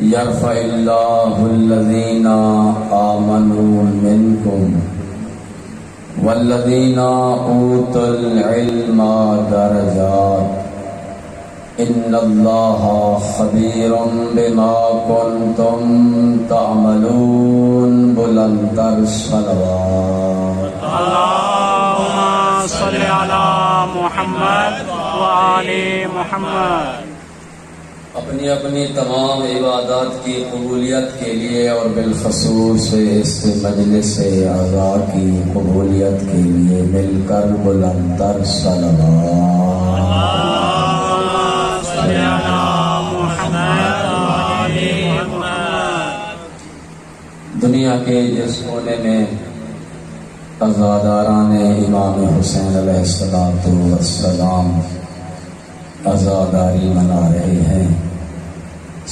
يرفع الله الذين آمنوا منكم والذين أوتوا العلم درجات إن الله خبير بما كنتم تعملون. بلند الصلوات. اللهم صل على محمد وآل محمد. اپنی اپنی تمام عبادات کی قبولیت کے لیے اور بالخصوص اس مجلس اعضاء کی قبولیت کے لیے مل کر بلند تر صلوات. اللهم صل على محمد وآل محمد. دنیا کے جس کونے میں عزاداران امام حسین علیہ السلام عزاداری منا رہے ہیں،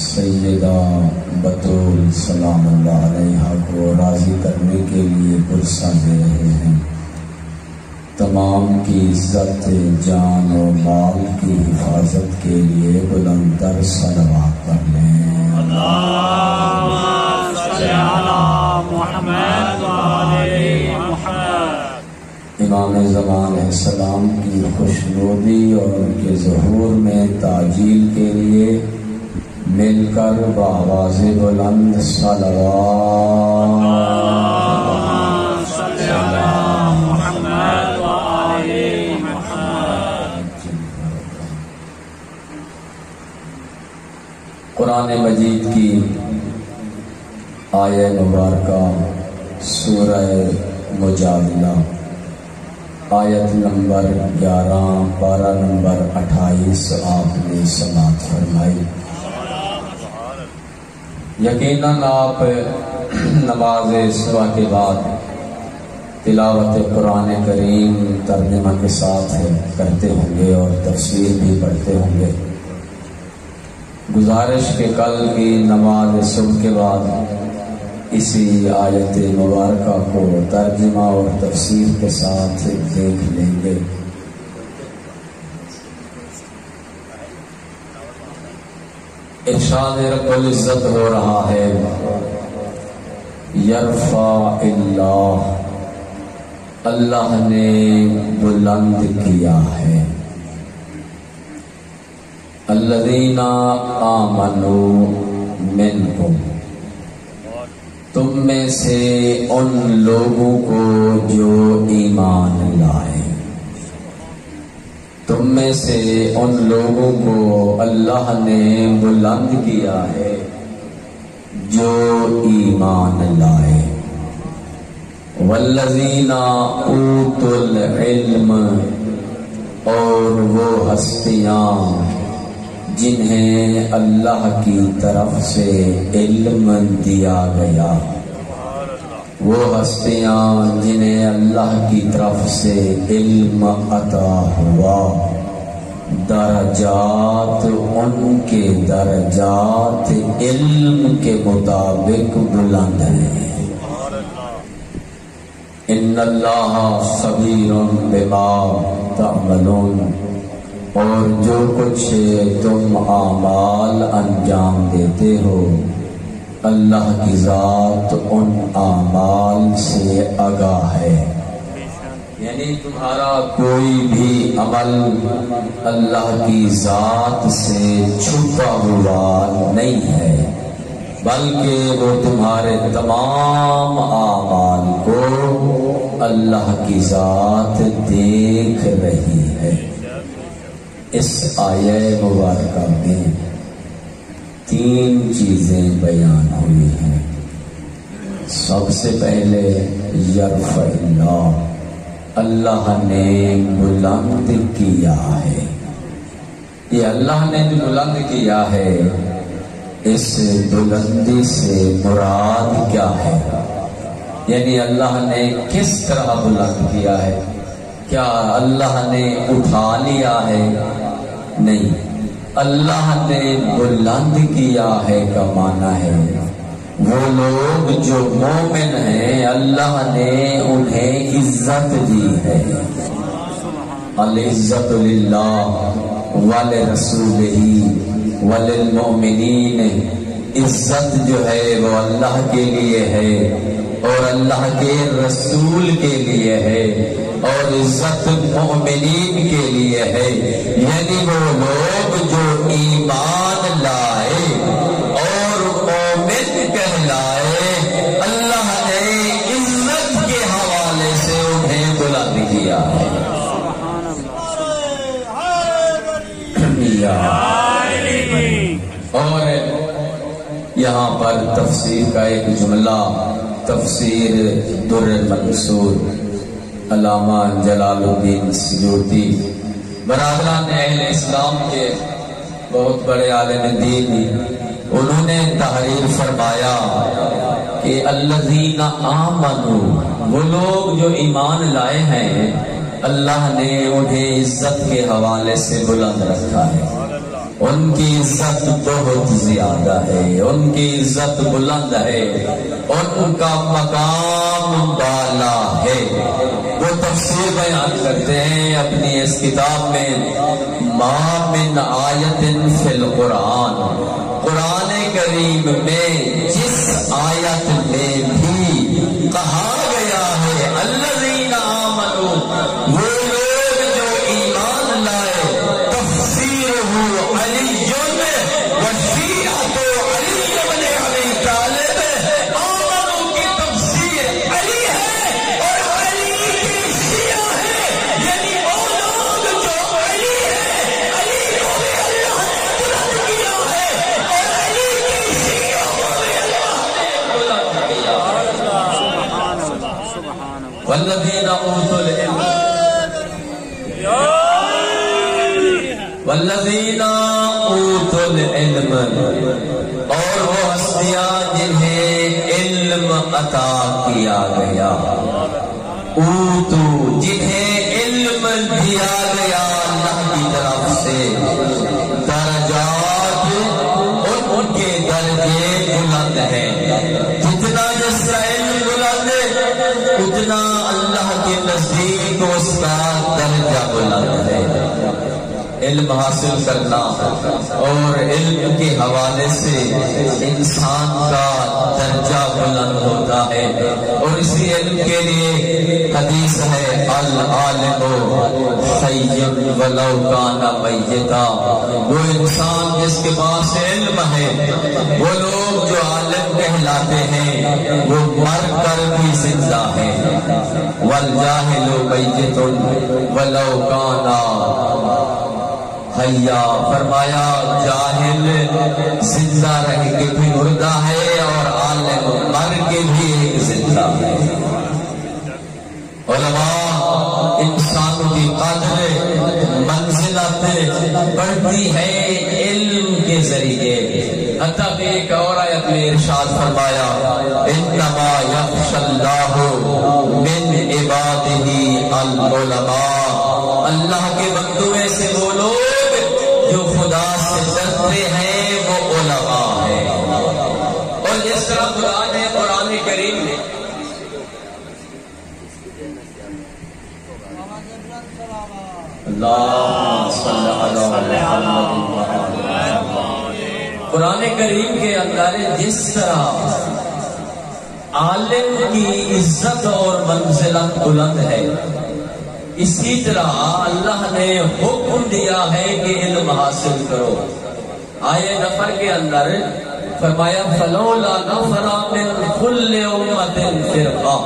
سیدہ بطول سلام اللہ علیہا کو راضی کرنے کے لیے پرسہ دے رہے ہیں. تمام کی عزت جان و مال کی حفاظت کے لیے بلند تر صلوات پڑھ لیں. اللهم صل على محمد وآل محمد. امام زمان علیہ السلام کی خوشنودی اور ان کے ظہور میں تعجیل کے لیے مل کر بآواز بلند صلوات. اللهم صل على محمد وآل محمد. قرآن مجید کی آیہ مبارکہ سورہ مجادلہ آیت نمبر 11 پارہ نمبر 28 آپ نے سماعت فرمائی. یقیناً آپ نماز صبح کے بعد تلاوت قرآن کریم ترجمہ کے ساتھ کرتے ہوں گے اور تفسیر بھی پڑھتے ہوں گے. گزارش کے کل کی نماز صبح کے بعد اسی آیت مبارکہ کو ترجمہ اور تفسیر کے ساتھ دیکھ لیں گے. ارشاد رب العزت ہو رہا ہے، یرفع اللہ، اللہ نے بلند کیا ہے، الذین آمنوا منکم، تم میں سے ان لوگوں کو جو ایمان لائے، تم میں سے ان لوگوں کو اللہ نے بلند کیا ہے جو ایمان لائے. والذین اوتوا العلم، اور وہ ہستیاں جنہیں اللہ کی طرف سے علم دیا گیا، وہ ہستیاں جنہیں اللہ کی طرف سے علم عطا ہوا، درجات ان کے درجات علم کے مطابق بلند ہیں. ان اللہ خبیر بما تعملون، اور جو کچھ تم اعمال انجام دیتے ہو اللہ کی ذات ان اعمال سے آگاہ ہے. یعنی تمہارا کوئی بھی عمل اللہ کی ذات سے چھپا ہوا نہیں ہے، بلکہ وہ تمہارے تمام اعمال کو اللہ کی ذات دیکھ رہی ہے. اس آیہ مبارکہ میں 3 چیزیں بیان ہوئی ہیں. سب سے پہلے یرفع اللہ، اللہ نے بلند کیا ہے. یہ اللہ نے جو بلند کیا ہے، اس بلندی سے مراد کیا ہے؟ یعنی اللہ نے کس طرح بلند کیا ہے؟ کیا اللہ نے اٹھا لیا ہے؟ نہیں، اللہ نے بلند کیا ہے کا معنی ہے وہ لوگ جو مومن ہیں اللہ نے انہیں عزت دی ہے. العزت للہ ولرسولہ وللمؤمنین، عزت جو ہے وہ اللہ کے لیے ہے اور اللہ کے رسول کے لیے ہے اور عزت مومنین کے لیے ہے، یعنی وہ لوگ جو ایمان لائے اور مومن کہلائے، اللہ نے عزت کے حوالے سے انہیں بلند کیا ہے۔ اور یہاں پر تفسیر کا ایک جملہ، تفسیر در المنصور علامہ جلال الدین سیوطی برادران اہل اسلام کے بہت بڑے عالم دین، انہوں نے تحریر فرمایا کہ الذین آمنوا، وہ لوگ جو ایمان لائے ہیں اللہ نے انہیں عزت کے حوالے سے بلند رکھا ہے، ان کی عزت بہت زیادہ ہے، ان کی عزت بلند ہے، ان کا مقام بالا ہے۔ وہ تفسیر بیان کرتے ہیں اپنی اس کتاب میں، ما من آیت فی القرآن، قرآن کریم میں جس آیت میں بھی کہا گیا ہے الذین آمنوا، وہ لوگ جو ایمان لائے، تفسیرہ علی وشیعۃ علی بن ابی طالب، آمنوا کی تفسیر علی ہے اور علی کی شیعہ ہے، یعنی وہ لوگ جو علی ہے، علی کو بھی اللہ نے بلند کیا ہے اور علی کی شیعہ کو بھی اللہ نے بلند کیا ہے۔ والذین اوتوا العلم، والذین اوتوا العلم، اور وہ ہستیاں جنہیں علم عطا کیا گیا، اوتو جنہیں علم دیا گیا اللہ کی طرف سے، درجات ان کے درجے بلند ہیں، جتنا جس کا علم بلند اتنا اللہ کے نزدیک اس کا درجہ بلند ہے۔ علم حاصل کرنا اور علم کے حوالے سے انسان کا درجہ بلند ہوتا ہے، اور اسی علم کے لیے حدیث ہے العالم حی ولو کان میتا، وہ انسان جس کے پاس علم ہے، وہ لوگ جو عالم کہلاتے ہیں وہ مر کر بھی زندہ ہے، والجاہل میت ولو کان حیا، فرمایا جاہل زندہ رہ کے بھی مردہ ہے اور عالم مر کے بھی ایک زندہ ہے۔ علماء انسانوں کی قدر منزلت بڑھتی ہے علم کے ذریعے، حتیٰ کہ ایک اور آیت میں ارشاد فرمایا انما یخشی اللہ من عبادہ العلماء، اللہ کے بندوں میں سے وہ لوگ جو خدا سے ڈرتے ہیں وہ علماء ہیں۔ اور جس طرح قرآن ہے، قرآن کریم میں قرآن کریم کے اندر جس طرح عالم کی عزت اور منزلت بلند ہے، اسی طرح اللہ نے حکم دیا ہے کہ علم حاصل کرو۔ آیے نفر کے اندر فرمایا فلولا نفر من كل امة فرقہ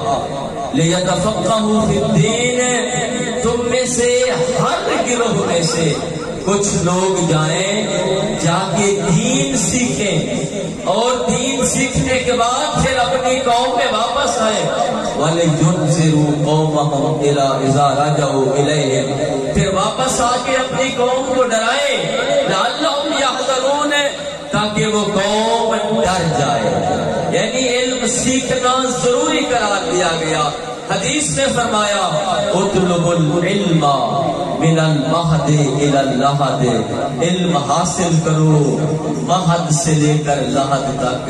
لیتفقہوا فی الدین، تم میں سے ہر گروہ میں سے کچھ لوگ جائیں، جا کے دین سیکھیں، اور دین سیکھنے کے بعد پھر اپنی قوم میں واپس آئے، وَلِيُنذِرُوا قَوْمَهُمْ إِذَا رَجَعُوا إِلَيْهِمْ، پھر واپس آ کے اپنی قوم کو ڈرائیں، لَعَلَّهُمْ يَحْذَرُونَ، تاکہ وہ قوم ڈر جائے۔ یعنی علم سیکھنا ضروری قرار دیا گیا۔ حدیث نے فرمایا اطلب العلم من المہد الى اللحد، علم حاصل کرو مہد سے لے کر لحد تک،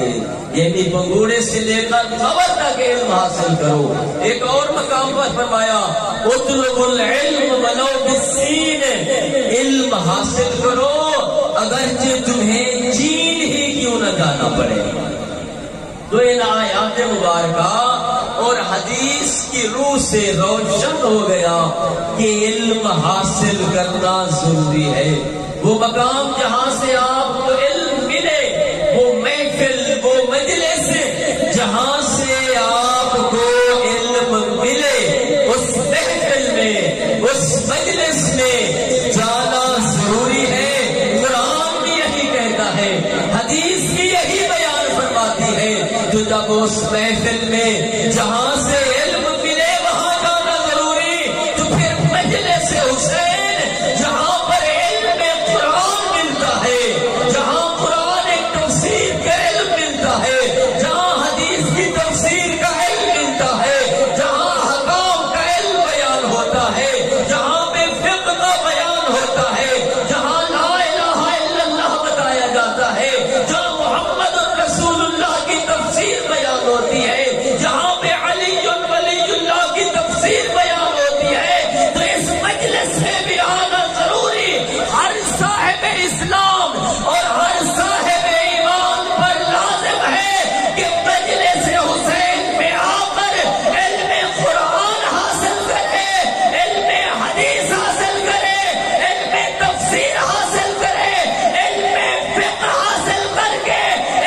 یعنی بنگوڑے سے لے کر قبر تک علم حاصل کرو۔ ایک اور مقام پر فرمایا اطلب العلم ولو بالسین، علم حاصل کرو اگرچہ تمہیں چین ہی کیوں نہ جانا پڑے گا۔ تو ان آیات مبارکہ اور حدیث کی روح سے روشن ہو گیا کہ علم حاصل کرنا ضروری ہے۔ وہ مقام جہاں سے آپ کو علم ملے، وہ محفل، وہ مجلس جہاں سے آپ کو علم ملے، اس محفل میں، اس مجلس میں جانا ضروری ہے۔ قرآن بھی یہی کہتا ہے، حدیث بھی یہی بیان فرماتی ہے، تو جب اس محفل میں جہاں سے علم ملے وہاں جانا ضروری، تو پھر مجلس حسین جہاں پر علم قرآن ملتا ہے، جہاں قرآن تفسیر کا علم ملتا ہے، جہاں حدیث کی تفسیر کا علم ملتا ہے، جہاں حکام کا علم بیان ہوتا ہے، جہاں پہ فقہ کا بیان ہوتا ہے، جہاں لا الہ الا اللہ بتایا جاتا ہے، جہاں محمد رسول اللہ کی تفسیر بیان ہوتی ہے، جہاں پہ علی ولی اللہ کی تفسیر بیان ہوتی ہے، تو اس مجلس میں بھی آنا ضروری۔ ہر صاحب اسلام اور ہر صاحب ایمان پر لازم ہے کہ مجلس حسین میں آ کر علم قرآن حاصل کرے، علم حدیث حاصل کرے، علم تفسیر حاصل کرے، علم فقہ حاصل کر کے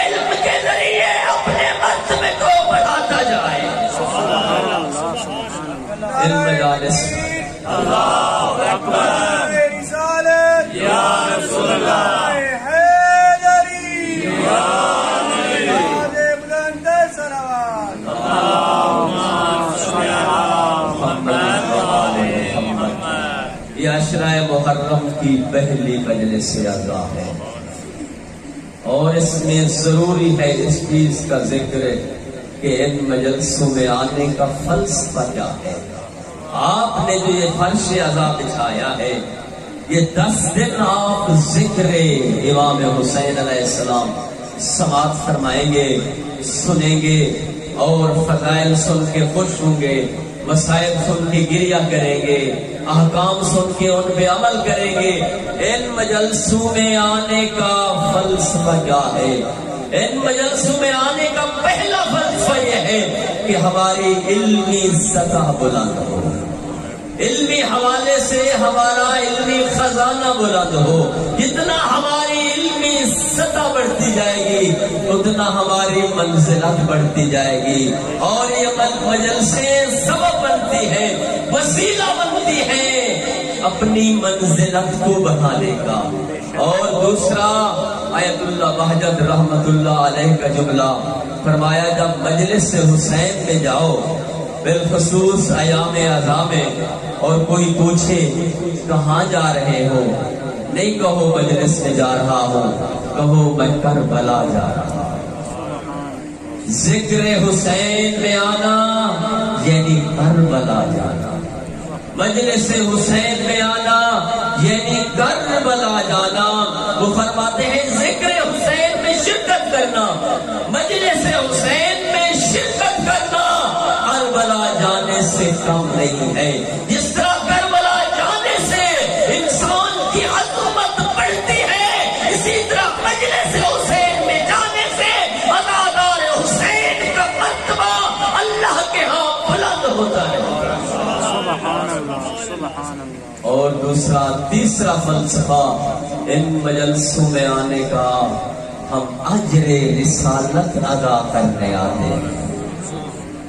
علم کے ذریعے اپنے مرتبے کو بڑھاتا جائے۔ علم مجالس اللہ اکبر یا رسول اللہ یہ عشرہ محرم کی پہلی مجلس اعزا ہے، اور اس میں ضروری ہے اس چیز کا ذکر کہ ان مجلسوں میں آنے کا فلسفہ کیا ہے۔ آپ نے جو یہ فرش اعزا بچھایا ہے، یہ 10 دن آپ ذکر امام حسین علیہ السلام سماعت فرمائیں گے، سنیں گے، اور فضائل سن کے خوش ہوں گے، مسائل سن کے گریہ کریں گے، احکام سن کے ان پہ عمل کریں گے۔ ان مجلسوں میں آنے کا فلسفہ کیا ہے؟ ان مجلسوں میں آنے کا پہلا فلسفہ یہ ہے کہ ہماری علمی سطح بلند ہو، علمی حوالے سے ہمارا علمی خزانہ بلند ہو۔ جتنا ہماری علمی سطح بڑھتی جائے گی اتنا ہماری منزلت بڑھتی جائے گی، اور یہ مجلسیں سبب بنتی ہیں، وسیلہ بنتی ہیں اپنی منزلت کو بڑھانے کا۔ اور دوسرا آیت اللہ بہجت رحمت اللہ علیہ کا جملہ فرمایا، جب مجلس حسین میں جاؤ، بالخصوص ایام اعزا میں، اور کوئی پوچھے کہاں جا رہے ہو، نہیں کہو مجلس میں جا رہا ہوں، کہو میں کربلا جا رہا ہوں۔ ذکر حسین میں آنا یعنی کربلا جانا، مجلس حسین میں آنا یعنی کربلا جانا۔ وہ فرماتے ہیں ذکر حسین میں شرکت کرنا، مجلس حسین میں شرکت کرنا کربلا جانے سے کم نہیں ہے۔ جس طرح کربلا جانے سے انسان کی عظمت بڑھتی ہے، اسی طرح مجلس حسین میں جانے سے عزادار حسین کا مرتبہ اللہ کے ہاں بلند ہوتا ہے۔ اور دوسرا تیسرا فلسفہ ان مجلسوں میں آنے کا، ہم اجر رسالت ادا کرنے آتے ہیں۔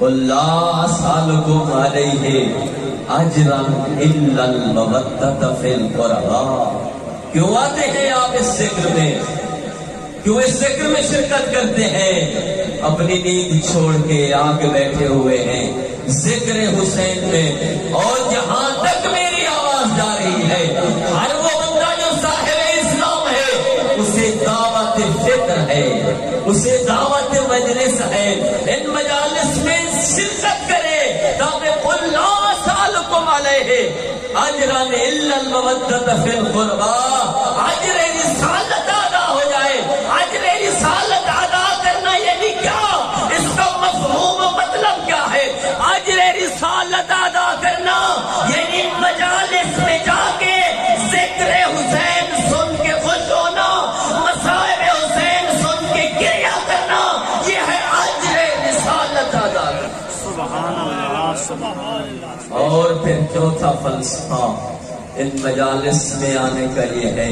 اللہ اسالکم علیہ اجرا الا المودۃ فی القربا۔ کیوں آتے ہیں آپ اس ذکر میں؟ کیوں اس ذکر میں شرکت کرتے ہیں؟ اپنی نیند چھوڑ کے آگے بیٹھے ہوئے ہیں ذکر حسین میں، اور جہاں تک میری آواز جا رہی ہے، ہر وہ بندہ جو صاحب اسلام ہے اسے دعوت فکر ہے، اسے دعوت مجلس ہے، ان مجالس میں شرکت کرے تاکہ قل لا اسالکم علیہ اجرا الا المودۃ فی القربا، اجر رسالت ادا ہو جائے۔ اجر رسالت ادا کرنا یعنی کیا؟ اس کا مفہوم و مطلب کیا ہے؟ اجر رسالت ادا کرنا یعنی مجالس میں جا کے ذکر حسین سن کے خوش ہونا، مصائب حسین سن کے گریہ اور پھر چوتھا فلسفہ ان مجالس میں آنے کا یہ ہے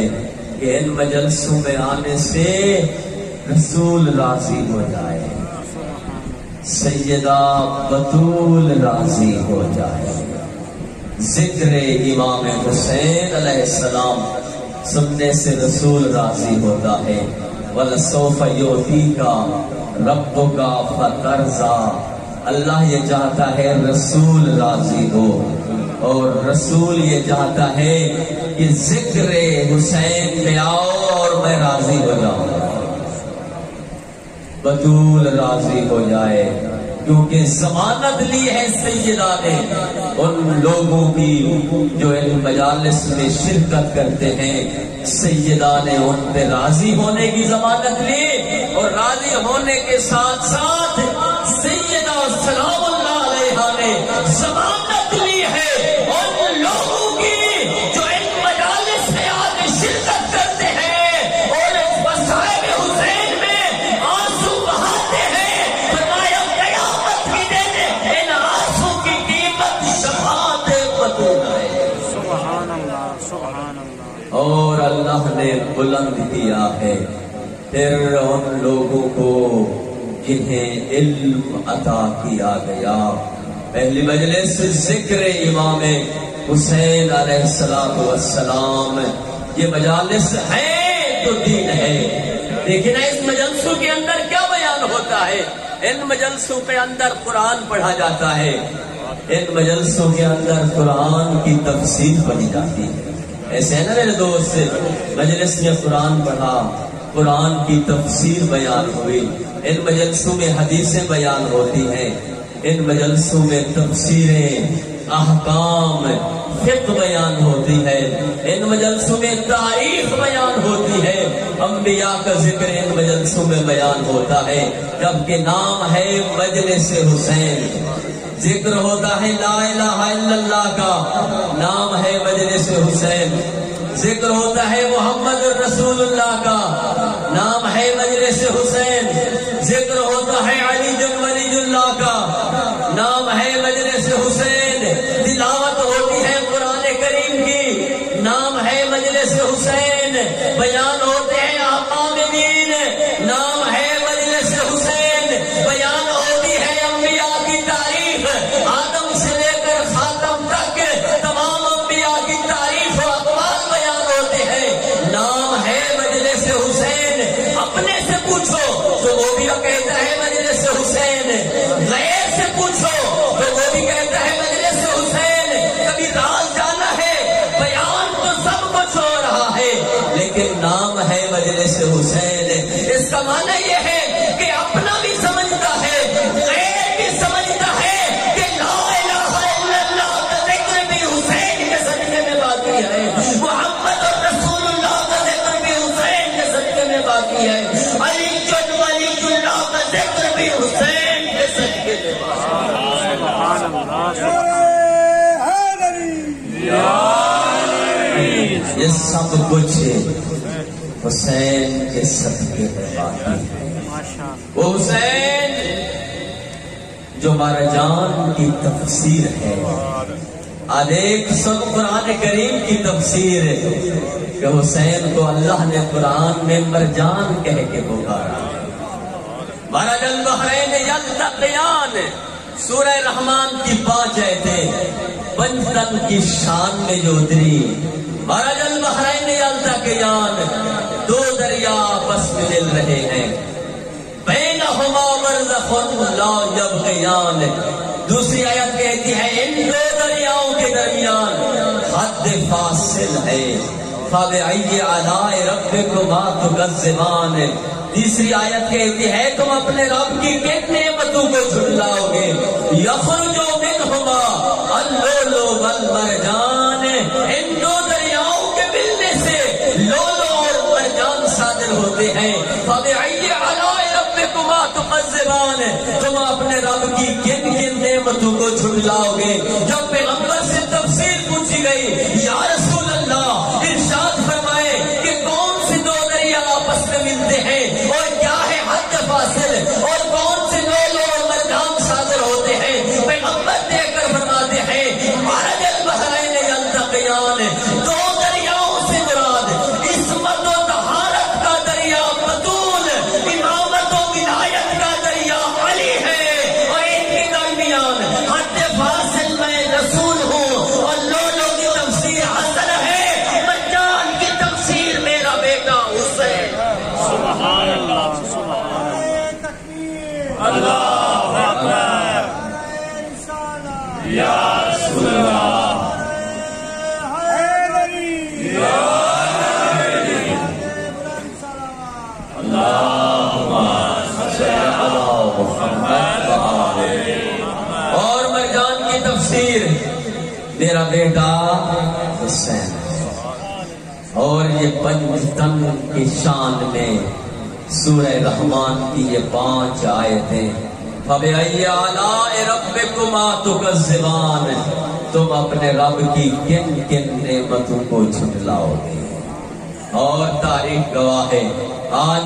کہ ان مجلسوں میں آنے سے رسول راضی ہو جائے، سیدہ بطول راضی ہو جائے، ذکر امام حسین علیہ السلام سننے سے رسول راضی ہوتا ہے۔ وَلَسَوْفَ يُعْطِيكَ رَبُّكَ فَتَرْضَىٰ، اللہ یہ چاہتا ہے رسول راضی ہو، اور رسول یہ چاہتا ہے کہ ذکر حسین میں آؤ اور میں راضی ہو جاؤں، بطول راضی ہو جائے، کیونکہ ضمانت لی ہے سیدہ نے ان لوگوں کی جو ان مجالس میں شرکت کرتے ہیں، سیدہ نے ان پہ راضی ہونے کی ضمانت لی، اور راضی ہونے کے ساتھ ساتھ سیدہ سلام اللہ علیہا نے ضمانت لی ہے ان لوگوں کی جو ان مجالس میں آ کے شرکت کرتے ہیں اور اس مسائب حسین میں آنسو بہاتے ہیں، فرمایا قیامت کی دن ان آنسو کی قیمت شفاعت بطول ہے۔ سبحان اللہ، سبحان اللہ۔ اور اللہ نے بلند کیا ہے پھر ان لوگوں کو جنہیں علم عطا کیا گیا۔ پہلی مجلس ذکر امام حسین علیہ السلام، یہ مجالس ہے تو دین ہے، لیکن اس مجلسوں کے اندر کیا بیان ہوتا ہے؟ ان مجلسوں کے اندر قرآن پڑھا جاتا ہے، ان مجلسوں کے اندر قرآن کی تفسیر پڑھی جاتی ہے۔ ایسے ہے نا میرے دوست، مجلس میں قرآن پڑھا، قرآن کی تفسیر بیان ہوئی، ان مجلسوں میں حدیثیں بیان ہوتی ہیں، ان مجلسوں میں تفسیریں، احکام، فقہ بیان ہوتی ہے، ان مجلسوں میں تاریخ بیان ہوتی ہے، انبیاء کا ذکر ان مجلسوں میں بیان ہوتا ہے، جبکہ نام ہے مجلس حسین، ذکر ہوتا ہے لا الہ الا اللہ کا، نام ہے مجلس حسین، ذکر ہوتا ہے محمد رسول اللہ کا، نام ہے مجلس حسین، ذکر ہوتا ہے علی ولی اللہ کا، نام ہے مجلس حسین، تلاوت ہوتی ہے قرآن کریم کی، نام ہے مجلس حسین، بیان ہوتے ہیں احکام دین، نام ہے مجلس حسین، بیان ہوتی ہے انبیاء کی تاریخ، آدم سے لے کر خاتم تک تمام انبیاء کی تاریخ و اقوال بیان ہوتے ہیں، نام ہے مجلس حسین۔ اپنے سے پوچھو تو وہ بھی کہتا ہے مجلس حسین، غیر سے پوچھو تو وہ بھی کہتا ہے مجلس حسین۔ کبھی راز جانا ہے، بیان تو سب کچھ ہو رہا ہے، لیکن نام ہے مجلس حسین۔ اس کا معنی یہ ہے کہ اپنا بھی سمجھتا ہے، غیر بھی سمجھتا ہے کہ لا الہ الا اللہ کا ذکر بھی حسین کے صدقے میں باقی ہے، محمد اور رسول اللہ کا ذکر بھی حسین کے صدقے میں باقی ہے، علی ولی اللہ کا ذکر بھی حسین کے صدقے میں باقی ہے۔ یہ سب کچھ حسین کے صدقے میں باقی ہے۔ وہ حسین جو مرجان کی تفسیر ہے، آج ایک سب قرآن کریم کی تفسیر ہے کہ حسین کو اللہ نے قرآن میں مرجان کہہ کے پکارا۔ مرج البحرین یلتقیان، سورہ رحمان کی 5 آیتیں، پنجتن کی شان میں جو اتری، مرج البحرین یلتقیان، 2 دریا آپس میں مل رہے ہیں، بینہما برزخ لا یبغیان، دوسری آیت کہتی ہے ان 2 دریاؤں کے درمیان حد فاصل ہے، فَبِأَيِّ آلَاءِ رَبِّكُمَا تُكَذِّبَانِ، تیسری آیت کہتی ہے تم اپنے رب کی کتنے نعمتوں کو جھٹلاؤ گے، یخرج منہما اللؤلؤ والمرجان، ان 2 دریاؤں کے ملنے سے لولو اور مرجان صادر ہوتے ہیں، فَبِأَيِّ آلَاءِ رَبِّكُمَا تُكَذِّبَانِ، تم اپنے رب کی کن کن نعمتوں کو جھٹلاؤ گے۔ جب پیغمبر سے تفسیر پوچھی گئی، یا رسول اللہ ارشاد فرمائے کہ کون سے 2 دریا آپس میں ملتے ہیں اور کیا ہے حد فاصل، اور کون سے لولو اور مرجان صادر ہوتے ہیں، پیغمبر دے کر یا رسول اللہ اور مرجان کی تفسیر میرا بیٹا حسین اور یہ پنجتن کی شان میں سورہ رحمان کی یہ 5 آیتیں فَبِأَيِّ آلَاءِ رَبِّكُمَا تُكَذِّبَانِ تم اپنے رب کی کن کن نعمتوں کو جھٹلاؤ گے. اور تاریخ گواہ ہے آج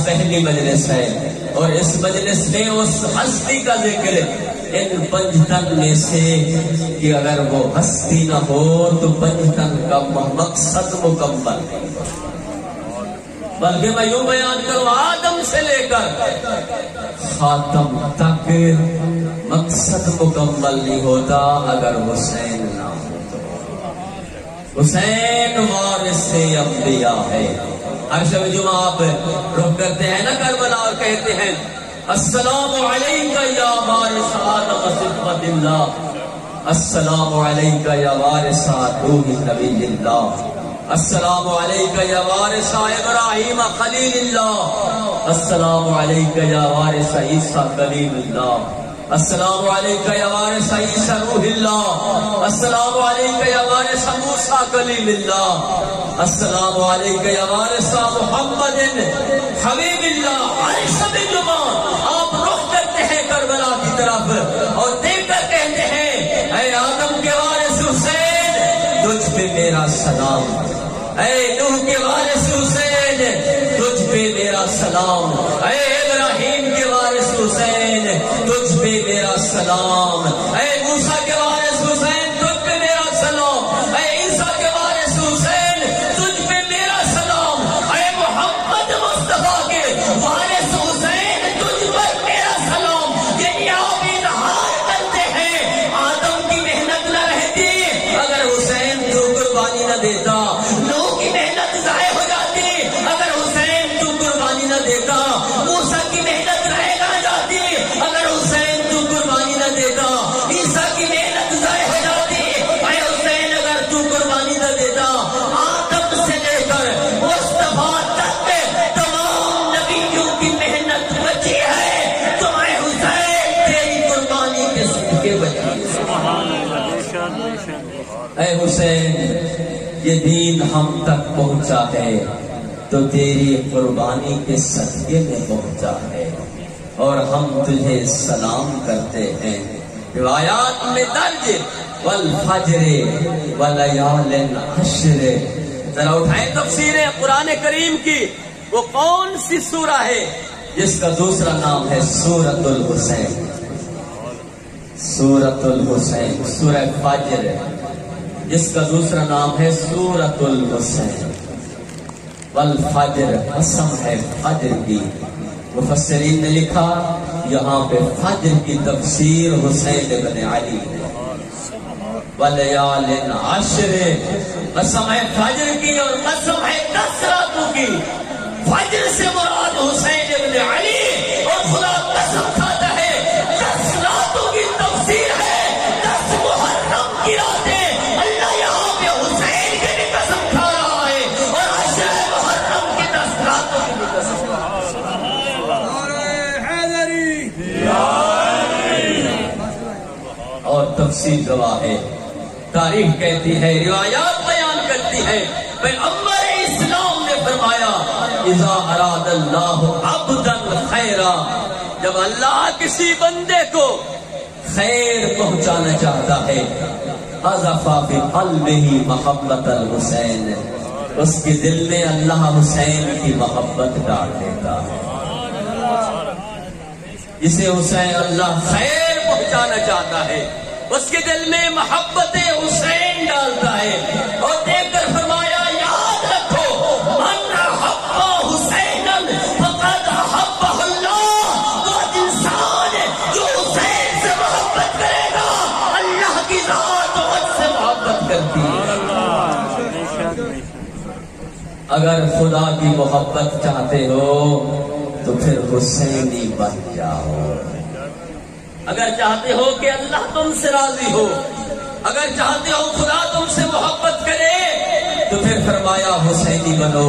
پہلی مجلس ہے اور اس مجلس میں اس ہستی کا ذکر ان پنجتن میں سے کہ اگر وہ ہستی نہ ہو تو پنجتن کا مقصد مکمل نہیں، بلکہ میں یوں بیان کروں آدم سے لے کر خاتم تک مقصد مکمل نہیں ہوتا اگر حسین نہ ہو تو. حسین وارث انبیاء ہے. ہر شب جمعہ آپ رخ کرتے ہیں نا کربلا اور کہتے ہیں السلام علیکہ یا وارث آدم صفوت اللہ، السلام علیکہ یا وارث روح نبی اللہ، السلام علیکہ یا وارث ابراہیم خلیل اللہ، السلام علیکہ یا وارث عیسیٰ کلیم اللہ، السلام علیکہ یا وارث عیسیٰ روح اللہ، السلام علیکہ یا وارث موسیٰ کلیم اللہ، السلام علیکہ یا وارث محمد حبیب اللہ. ہر شب جمعہ آپ رخ کرتے ہیں کربلا کی طرف اور دیکھ کر کہتے ہیں اے آدم کے وارث حسین تجھ پہ میرا سلام، اے نوح کے وارث حسین تجھ پہ میرا سلام، اے ابراہیم کے وارث حسین تجھ پہ میرا سلام، اے موسیٰ کے وارث حسین تجھ پہ میرا سلام، اے عیسیٰ کے وارث حسین تجھ پہ میرا سلام، اے محمد مصطفیٰ کے وارث حسین تجھ پر میرا سلام. یعنی آپ اظہار کرتے ہیں آدم کی محنت نہ رہتی اگر حسین تو قربانی نہ دیتا، نوح کی محنت ضائع ہو جاتی اگر حسین تو قربانی نہ دیتا، موسیٰ کی محنت رہ نہ جاتی اگر حسین تو قربانی نہ دیتا، عیسیٰ کی محنت ضائع ہو جاتی اے حسین اگر تو قربانی نہ دیتا. آدم سے لے کر مصطفیٰ تک تمام نبیوں کی محنت بچی ہے تو اے حسین تیری قربانی کے صدقے بچی ہے. اے حسین یہ دین ہم تک پہنچا ہے تو تیری قربانی کے صدقے میں پہنچا ہے اور ہم تجھے سلام کرتے ہیں. روایات میں درج والفجر ولیال عشر. ذرا اٹھائیں تفسیریں قرآن کریم کی. وہ کون سی سورہ ہے جس کا دوسرا نام ہے سورۃ الحسین؟ سورۃ الحسین. سورہ فجر جس کا دوسرا نام ہے سورۃ الحسین. والفجر قسم ہے فجر کی. مفسرین نے لکھا یہاں پہ فجر کی تفسیر حسین بن علی. ولیال عشر قسم ہے فجر کی اور قسم ہے 10 راتوں کی. فجر سے مراد حسین بن علی اور خدا قسم کھاتا ہے 10 راتوں کی تفسیر ہے 10 محرم کی راتیں. اللہ یہاں پہ حسین کی بھی قسم کھا رہا ہے اور عشر محرم کی 10 راتوں کی بھی قسم کھا رہا ہے. اور تفسیر گواہ ہے، تاریخ کہتی ہے، روایات بیان کرتی ہے، پیغمبر اسلام نے فرمایا اذا اراد اللہ عبدا خیرا، جب اللہ کسی بندے کو خیر پہنچانا چاہتا ہے اضف فی قلبہ محبت الحسین، اس کے دل میں اللہ حسین کی محبت ڈال دیتا ہے. جسے حسین اللہ خیر پہنچانا چاہتا ہے اس کے دل میں محبت حسین ڈالتا ہے. اور دیکھ کر فرمایا یاد رکھو من احب حسینا فقد احبہ اللہ. وہ انسان جو حسین سے محبت کرے گا اللہ کی ذات اس سے محبت کرتی ہے. اگر خدا کی محبت چاہتے ہو تو پھر حسینی بن جاؤ۔ اگر چاہتے ہو کہ اللہ تم سے راضی ہو، اگر چاہتے ہو خدا تم سے محبت کرے، تو پھر فرمایا حسینی بنو۔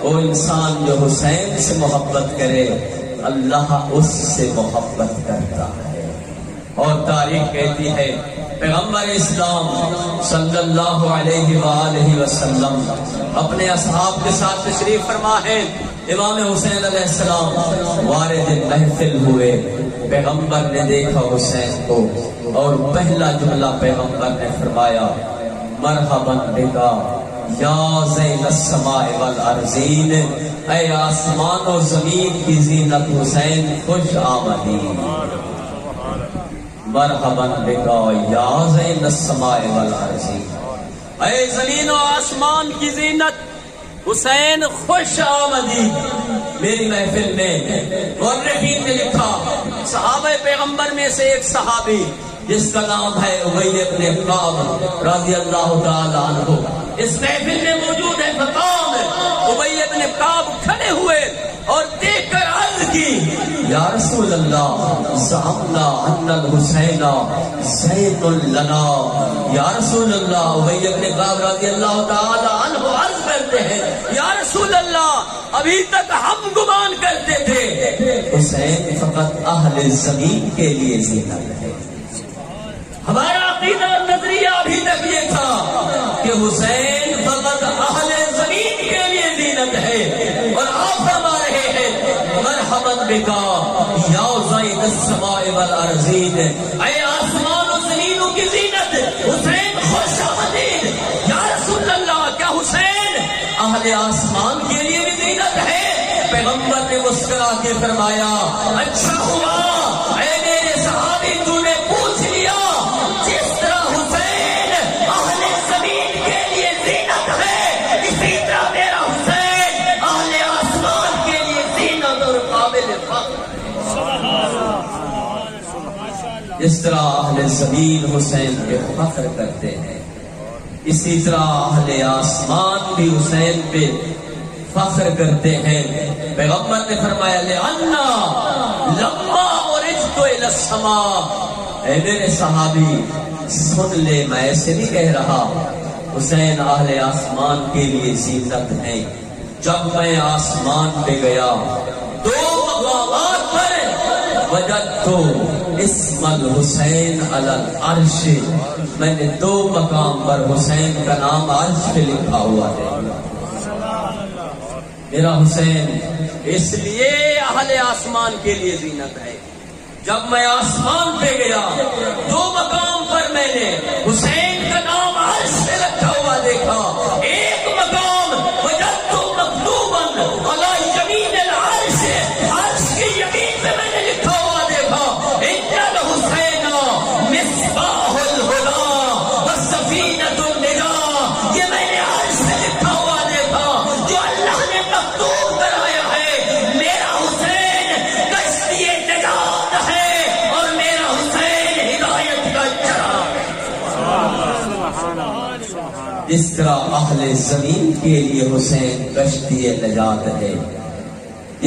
وہ انسان جو حسین سے محبت کرے اللہ اس سے محبت کرتا ہے۔ اور تاریخ کہتی ہے پیغمبر اسلام صلی اللہ علیہ وآلہ وسلم اپنے اصحاب کے ساتھ تشریف فرما ہے۔ امام حسین علیہ السلام وارد محفل ہوئے، پیغمبر نے دیکھا حسین کو اور پہلا جملہ پیغمبر نے فرمایا مرحبا بکا یا زین السماء والارضین، اے آسمان و زمین کی زینت حسین خوش آمدید۔ مرحبا بکا یا زین السماء والارضین، اے زمین و آسمان کی زینت حسین خوش آمدید میری محفل میں۔ مورخین نے لکھا صحابہ پیغمبر میں سے ایک صحابی جس کا نام ہے ابی بن کعب رضی اللہ تعالی عنہ اس محفل میں موجود ہے۔ مقام ابی بن کعب کھڑے ہوئے اور دیکھ کر عرض کی یا رسول اللہ زعمنا ان الحسین زین لنا۔ یا رسول اللہ ابی بن کعب رضی اللہ تعالی عنہ عرض کرتے ہیں یا رسول اللہ ابھی تک ہم گمان کرتے تھے حسین فقط اہل زمین کے لیے زینت ہے۔ ہمارا عقیدہ اور نظریہ ابھی تک یہ تھا کہ حسین فقط اہل زمین کے لیے زینت ہے، اور آپ فرما رہے ہیں مرحبا بکا یا زین السماء والارضین، اے آسمان و زمینوں کی زینت حسین خوش آمدید۔ یا رسول اللہ کیا حسین اہل آسمان کے لیے بھی زینت ہے؟ پیغمبر نے مسکرا کے فرمایا اچھا ہوا اے میرے صحابی تو نے پوچھ لیا، جس طرح حسین اہل زمین کے لیے زینت ہے اسی طرح میرا حسین اہل آسمان کے لیے زینت اور قابل فخر۔ اس طرح اہل زمین حسین پہ فخر کرتے ہیں، اسی طرح اہل آسمان بھی حسین پہ فخر کرتے ہیں۔ پیغمبر نے فرمایا لِأَنَّا لَمَّا عُرِجْتُ إِلَى السَّمَاءِ، اے میرے صحابی سن لے میں ایسے نہیں کہہ رہا، حسین اہل آسمان کے لیے زینت ہے۔ جب میں آسمان پہ گیا دو مقامات پر وجدت اسم الحسین علی العرش، میں نے دو مقام پر حسین کا نام عرش پہ لکھا ہوا ہے۔ میرا حسین اس لیے اہل آسمان کے لیے زینت ہے۔ جب میں آسمان پہ گیا دو مقام پر میں نے حسین کا نام عرش پہ رکھا ہوا دیکھا۔ ایک مقام وجدت مکتوبا علی یمین العرش، عرش کی یمین پہ میں نے لکھا ہوا دیکھا ان الحسین مصباح الہدی وسفینۃ النجاۃ، یہ میں نے عرش پہ لکھا ہوا دیکھا جو اللہ نے مکتوب کرایا ہے میرا حسین کشتی نجات ہے اور میرا حسین ہدایت کا چراغ۔ اس طرح اہل زمین کے لیے حسین کشتی نجات ہے،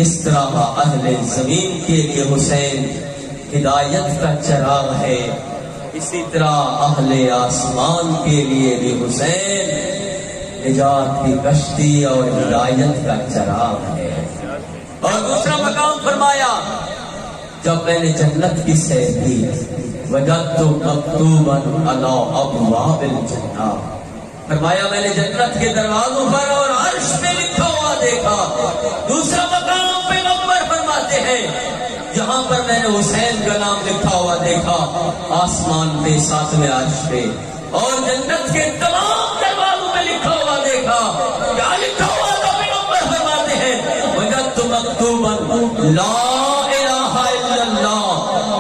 اس طرح اہل زمین کے لیے حسین ہدایت کا چراغ ہے، اسی طرح اہل آسمان کے لیے بھی حسین نجات کی کشتی اور ہدایت کا چراغ ہے۔ اور دوسرا مقام فرمایا جب میں نے جنت کی سیر کی وجدت مکتوبا علی ابواب الجنہ، فرمایا میں نے جنت کے دروازوں پر اور عرش پہ لکھا ہوا دیکھا۔ دوسرا مقام پیغمبر فرماتے ہیں جہاں پر میں نے حسین کا نام لکھا ہوا دیکھا آسمان پہ ساتویں عرش پہ، اور جنت کے تمام دروازوں پہ لکھا ہوا دیکھا۔ کیا لکھا ہوا تھا؟ پیغمبر فرماتے ہیں وجدت مکتوبا لا الہ الا اللہ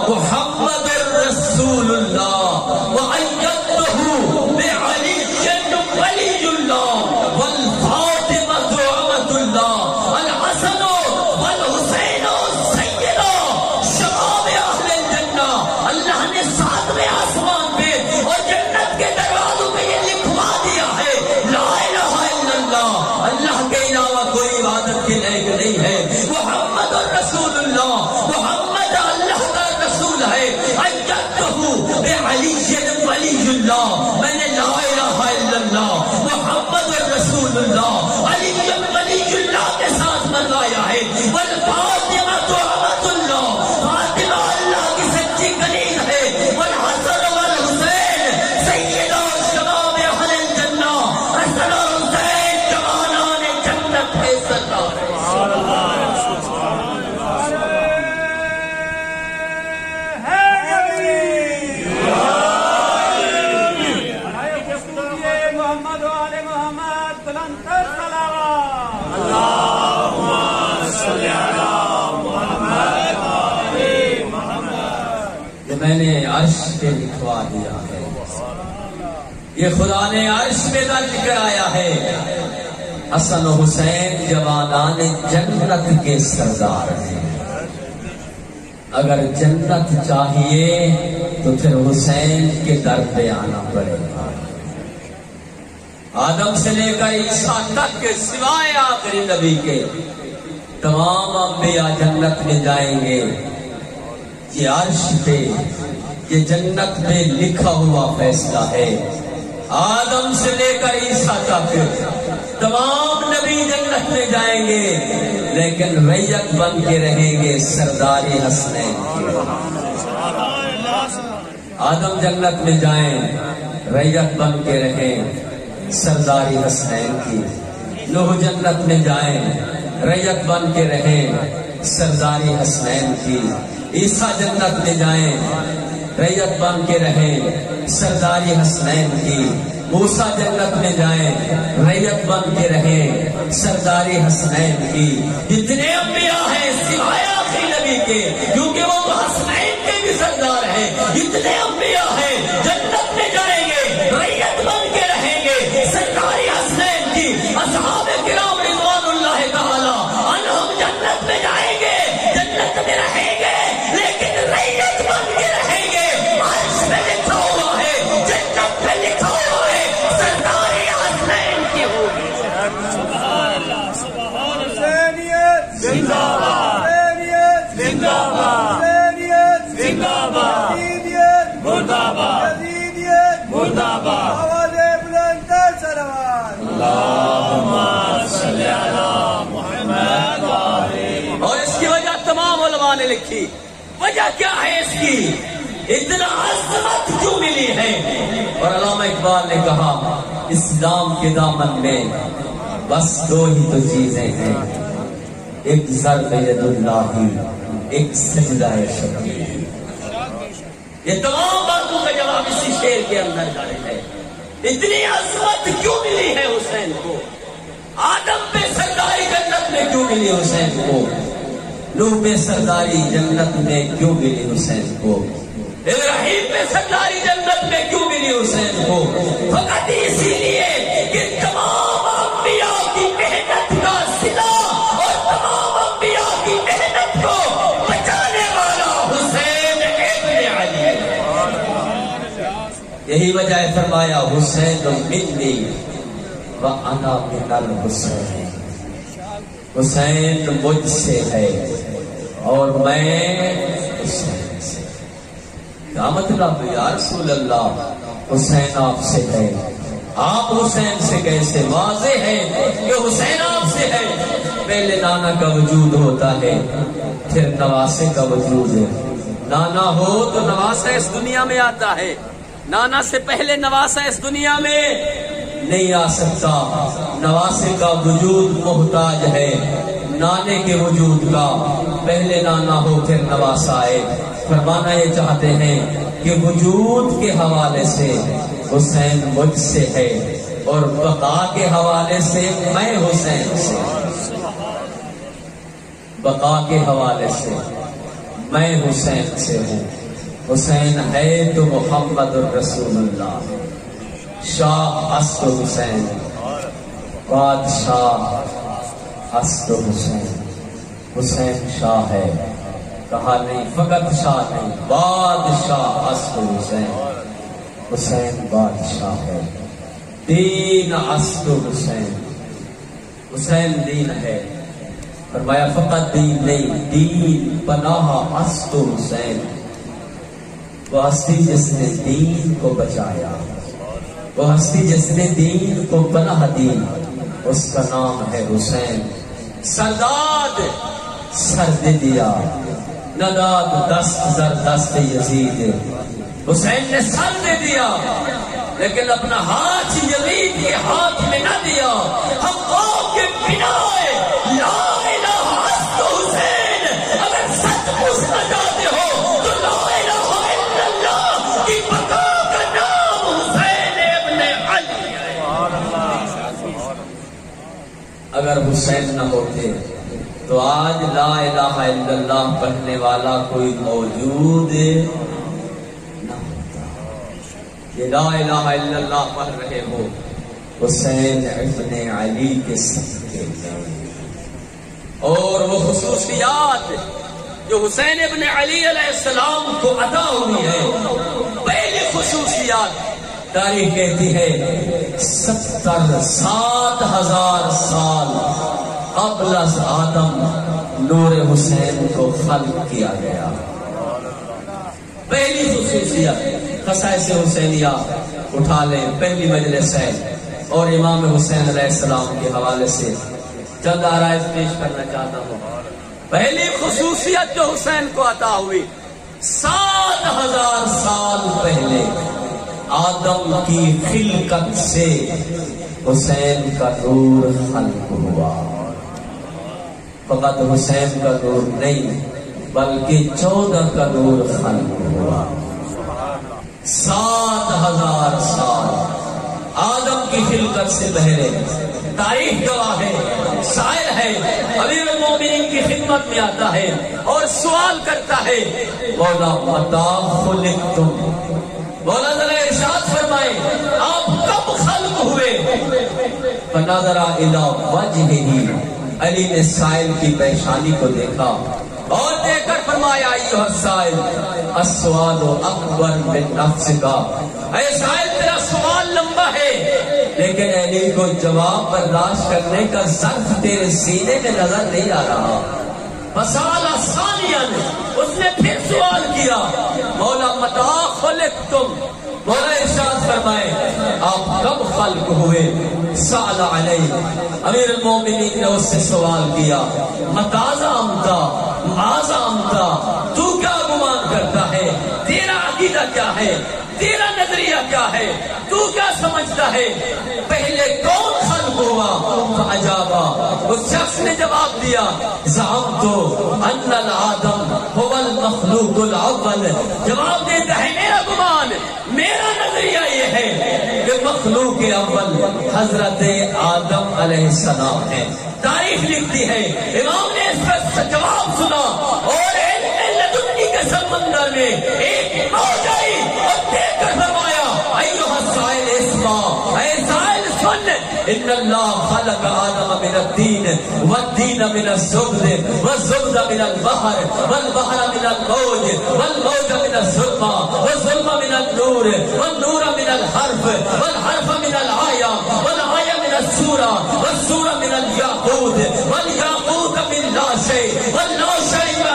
محمد رسول اللہ وأیدتہ بعلی ولی اللہ والفاطمۃ امۃ اللہ الحسن والحسین سیدا شباب اہل الجنہ۔ اللہ نے ساتویں آسمان پہ اور جنت کے دروازوں پہ یہ لکھوا دیا ہے لا الہ الا اللہ، اللہ کے علاوہ کوئی عبادت کے لائق نہیں ہے، محمد میں نے عرش پہ لکھوا دیا ہے، یہ خدا نے عرش پہ درج کرایا ہے، حسن و حسین جوانان جنت کے سردار ہیں۔ اگر جنت چاہیے تو پھر حسین کے در پہ آنا پڑے گا۔ آدم سے لے کر عیسیٰ تک کے سوائے آخری نبی کے تمام انبیاء جنت میں جائیں گے۔ یہ عرش پہ، یہ جنت پہ لکھا ہوا فیصلہ ہے۔ آدم سے لے کر عیسیٰ تک تمام نبی جنت میں جائیں گے، لیکن ریت بن کے رہیں گے سرداری حسنین کی۔ آدم جنت میں جائیں، ریت بن کے رہیں سرداری حسنین کی۔ نوح جنت میں جائیں، ریت بن کے رہیں سرداری حسنین کی۔ عیسیٰ جنت میں جائیں، ریت بن کے رہیں سرداری حسنین کی۔ موسیٰ جنت میں جائیں، ریت بن کے رہیں سرداری حسنین کی۔ جتنے انبیاء ہیں سوائے آخری نبی کے، کیونکہ وہ حسنین کے بھی سردار ہیں، جتنے انبیاء ہیں جنت میں جائیں گے، ریت بن کے رہیں گے سرداری حسنین کی۔ اصحاب کرام رضوان اللہ تعالی عنہم جنت میں جائیں گے، جنت میں رہیں گے، لیکن ریت بن کے رہیں گے۔ عرش پہ لکھا ہوا ہے، جنت پہ لکھا ہوا ہے، سرداری حسنین کی ہوگی۔ زندہ باد، زندہ باد، زندہ باد، مردہ باد، مردہ باد۔ اللہم صلی علی محمد وآلہ۔ اور اس کی وجہ تمام علماء نے لکھی۔ وجہ کیا ہے اس کی؟ اتنا عظمت کیوں ملی ہے؟ اور علامہ اقبال نے کہا اسلام کے دامن میں بس دو ہی تو چیزیں ہیں، ایک ضرب ید اللہ، ایک سجدہ شبیر۔ یہ تمام باتوں کا جواب اسی شعر کے اندر جاری ہے۔ اتنی عظمت کیوں ملی ہے حسین کو؟ آدم پہ سرداری جنت میں کیوں ملی حسین کو؟ نوح پہ سرداری جنت میں کیوں ملی حسین کو؟ ابراہیم پہ سرداری جنت میں کیوں ملی حسین کو؟ فقط اسی لیے کہ تمام انبیاء کی محنت کا صلہ اور تمام انبیاء کی محنت کو بچانے والا حسین ابن علی۔ یہی وجہ ہے فرمایا حسین منی وَأَنَا مِنَ الْحُسَيْنِ، حسین مجھ سے ہے اور میں حسین سے۔ کیا مطلب یا رسول اللہ حسین آپ سے ہے، آپ حسین سے کیسے؟ واضح ہے کہ حسین آپ سے ہے۔ پہلے نانا کا وجود ہوتا ہے، پھر نواسے کا وجود ہے۔ نانا ہو تو نواسا اس دنیا میں آتا ہے، نانا سے پہلے نواسا اس دنیا میں نہیں آ سکتا۔ نواسے کا وجود محتاج ہے نانے کے وجود کا، پہلے نانا ہو پھر نواسا آئے۔ فرمانا یہ چاہتے ہیں کہ وجود کے حوالے سے حسین مجھ سے ہے اور بقا کے حوالے سے میں حسین سے، بقا کے حوالے سے میں حسین سے ہوں۔ حسین ہے تو محمد الرسول اللہ، شاہ است حسین، بادشاہ است حسین۔ حسین شاہ ہے، کہا نہیں فقط شاہ نہیں، بادشاہ است حسین۔ حسین بادشاہ ہے، دین است حسین، حسین دین ہے۔ فرمایا فقط دین نہیں، دین پناہ است حسین۔ وہ ہستی جس نے دین کو بچایا، وہ ہستی جس نے دین کو پناہ دی، اس کا نام ہے حسین۔ سرداد سر دے دیا، نداد دست زر دست یزید، حسین نے سر دے دیا لیکن اپنا ہاتھ یزید کے ہاتھ میں نہ دیا۔ ہم قوم کے بنا لا الہ الا حسین، اگر سچ پوچھنا چاہتے ہو تو لا الہ الا اللہ کی بقا کا نام حسین ابن علی ہے۔ اگر حسین نہ ہوتے تو آج لا الہ الا اللہ پڑھنے والا کوئی موجود یہ لا الہ الا اللہ پڑھ رہے ہو حسین ابن علی کے صدقے میں، اور وہ خصوصیات جو حسین ابن علی علیہ السلام کو عطا ہوئی ہے، پہلی خصوصیات تاریخ کہتی ہے 7,000 سال قبل از آدم نور حسین کو خلق کیا گیا۔ پہلی خصوصیت خصائص حسینیہ اٹھا لیں، پہلی مجلس ہے، اور امام حسین علیہ السلام کے حوالے سے چند آرائز پیش کرنا چاہتا ہوں۔ پہلی خصوصیت جو حسین کو عطا ہوئی، 7,000 سال پہلے آدم کی خلقت سے حسین کا نور خلق ہوا۔ فقط حسین کا نور نہیں بلکہ 14 کا نور خلق ہوا۔ 7,000 سال آدم کی خلقت سے پہلے، تاریخ گواہ ہے، شاعر ہے، امیر المومنین کی خدمت میں آتا ہے اور سوال کرتا ہے، مولا متی خلقتم، مولا ذرا ارشاد فرمائے آپ کب خلق ہوئے؟ فنظر الی وجہہ، علی نے سائل کی پیشانی کو دیکھا اور دیکھ کر فرمایا، ایھا السائل السؤال اکبر من نفسک، اے سائل تیرا سوال لمبا ہے لیکن علی کو جواب برداشت کرنے کا ظرف تیرے سینے میں نظر نہیں آ رہا۔ فسأل ثانیاً، اس نے پھر سوال کیا، مولا متی خلقتم، مولا ارشاد فرمائے آپ کب خلق ہوئے؟ سأل علی، امیر المومنین نے اس سے سوال کیا، متی زعمتا، ماذا زعمتا، تو کیا گمان کرتا ہے، تیرا عقیدہ کیا ہے، تیرا نظریہ کیا ہے، تو کیا سمجھتا ہے پہلے کون خلق ہوا؟ فاجابا، اس شخص نے جواب دیا، زعمت ان الآدم هو المخلوق الاول، جواب دیتا ہے میرا گمان، میرا نظریہ یہ ہے کہ مخلوق اول حضرت آدم علیہ السلام ہے۔ تاریخ لکھتی ہے امام نے اس کا جواب سنا اور علم لدنی کے سمندر میں ایک موج آئی اور دیکھ کر فرمایا، ایھا السائل اسمع، اے سائل سن، ان اللہ خلق آدم من الدین والدین من الزبد والزبد من البحر والبحر من الموج والموج من الظلمہ والظلمہ من النور والنور من الحرف والحرف من الآیہ والآیہ من السورہ والسورہ من الیاقوت والیاقوت من لا شیء واللا شیء من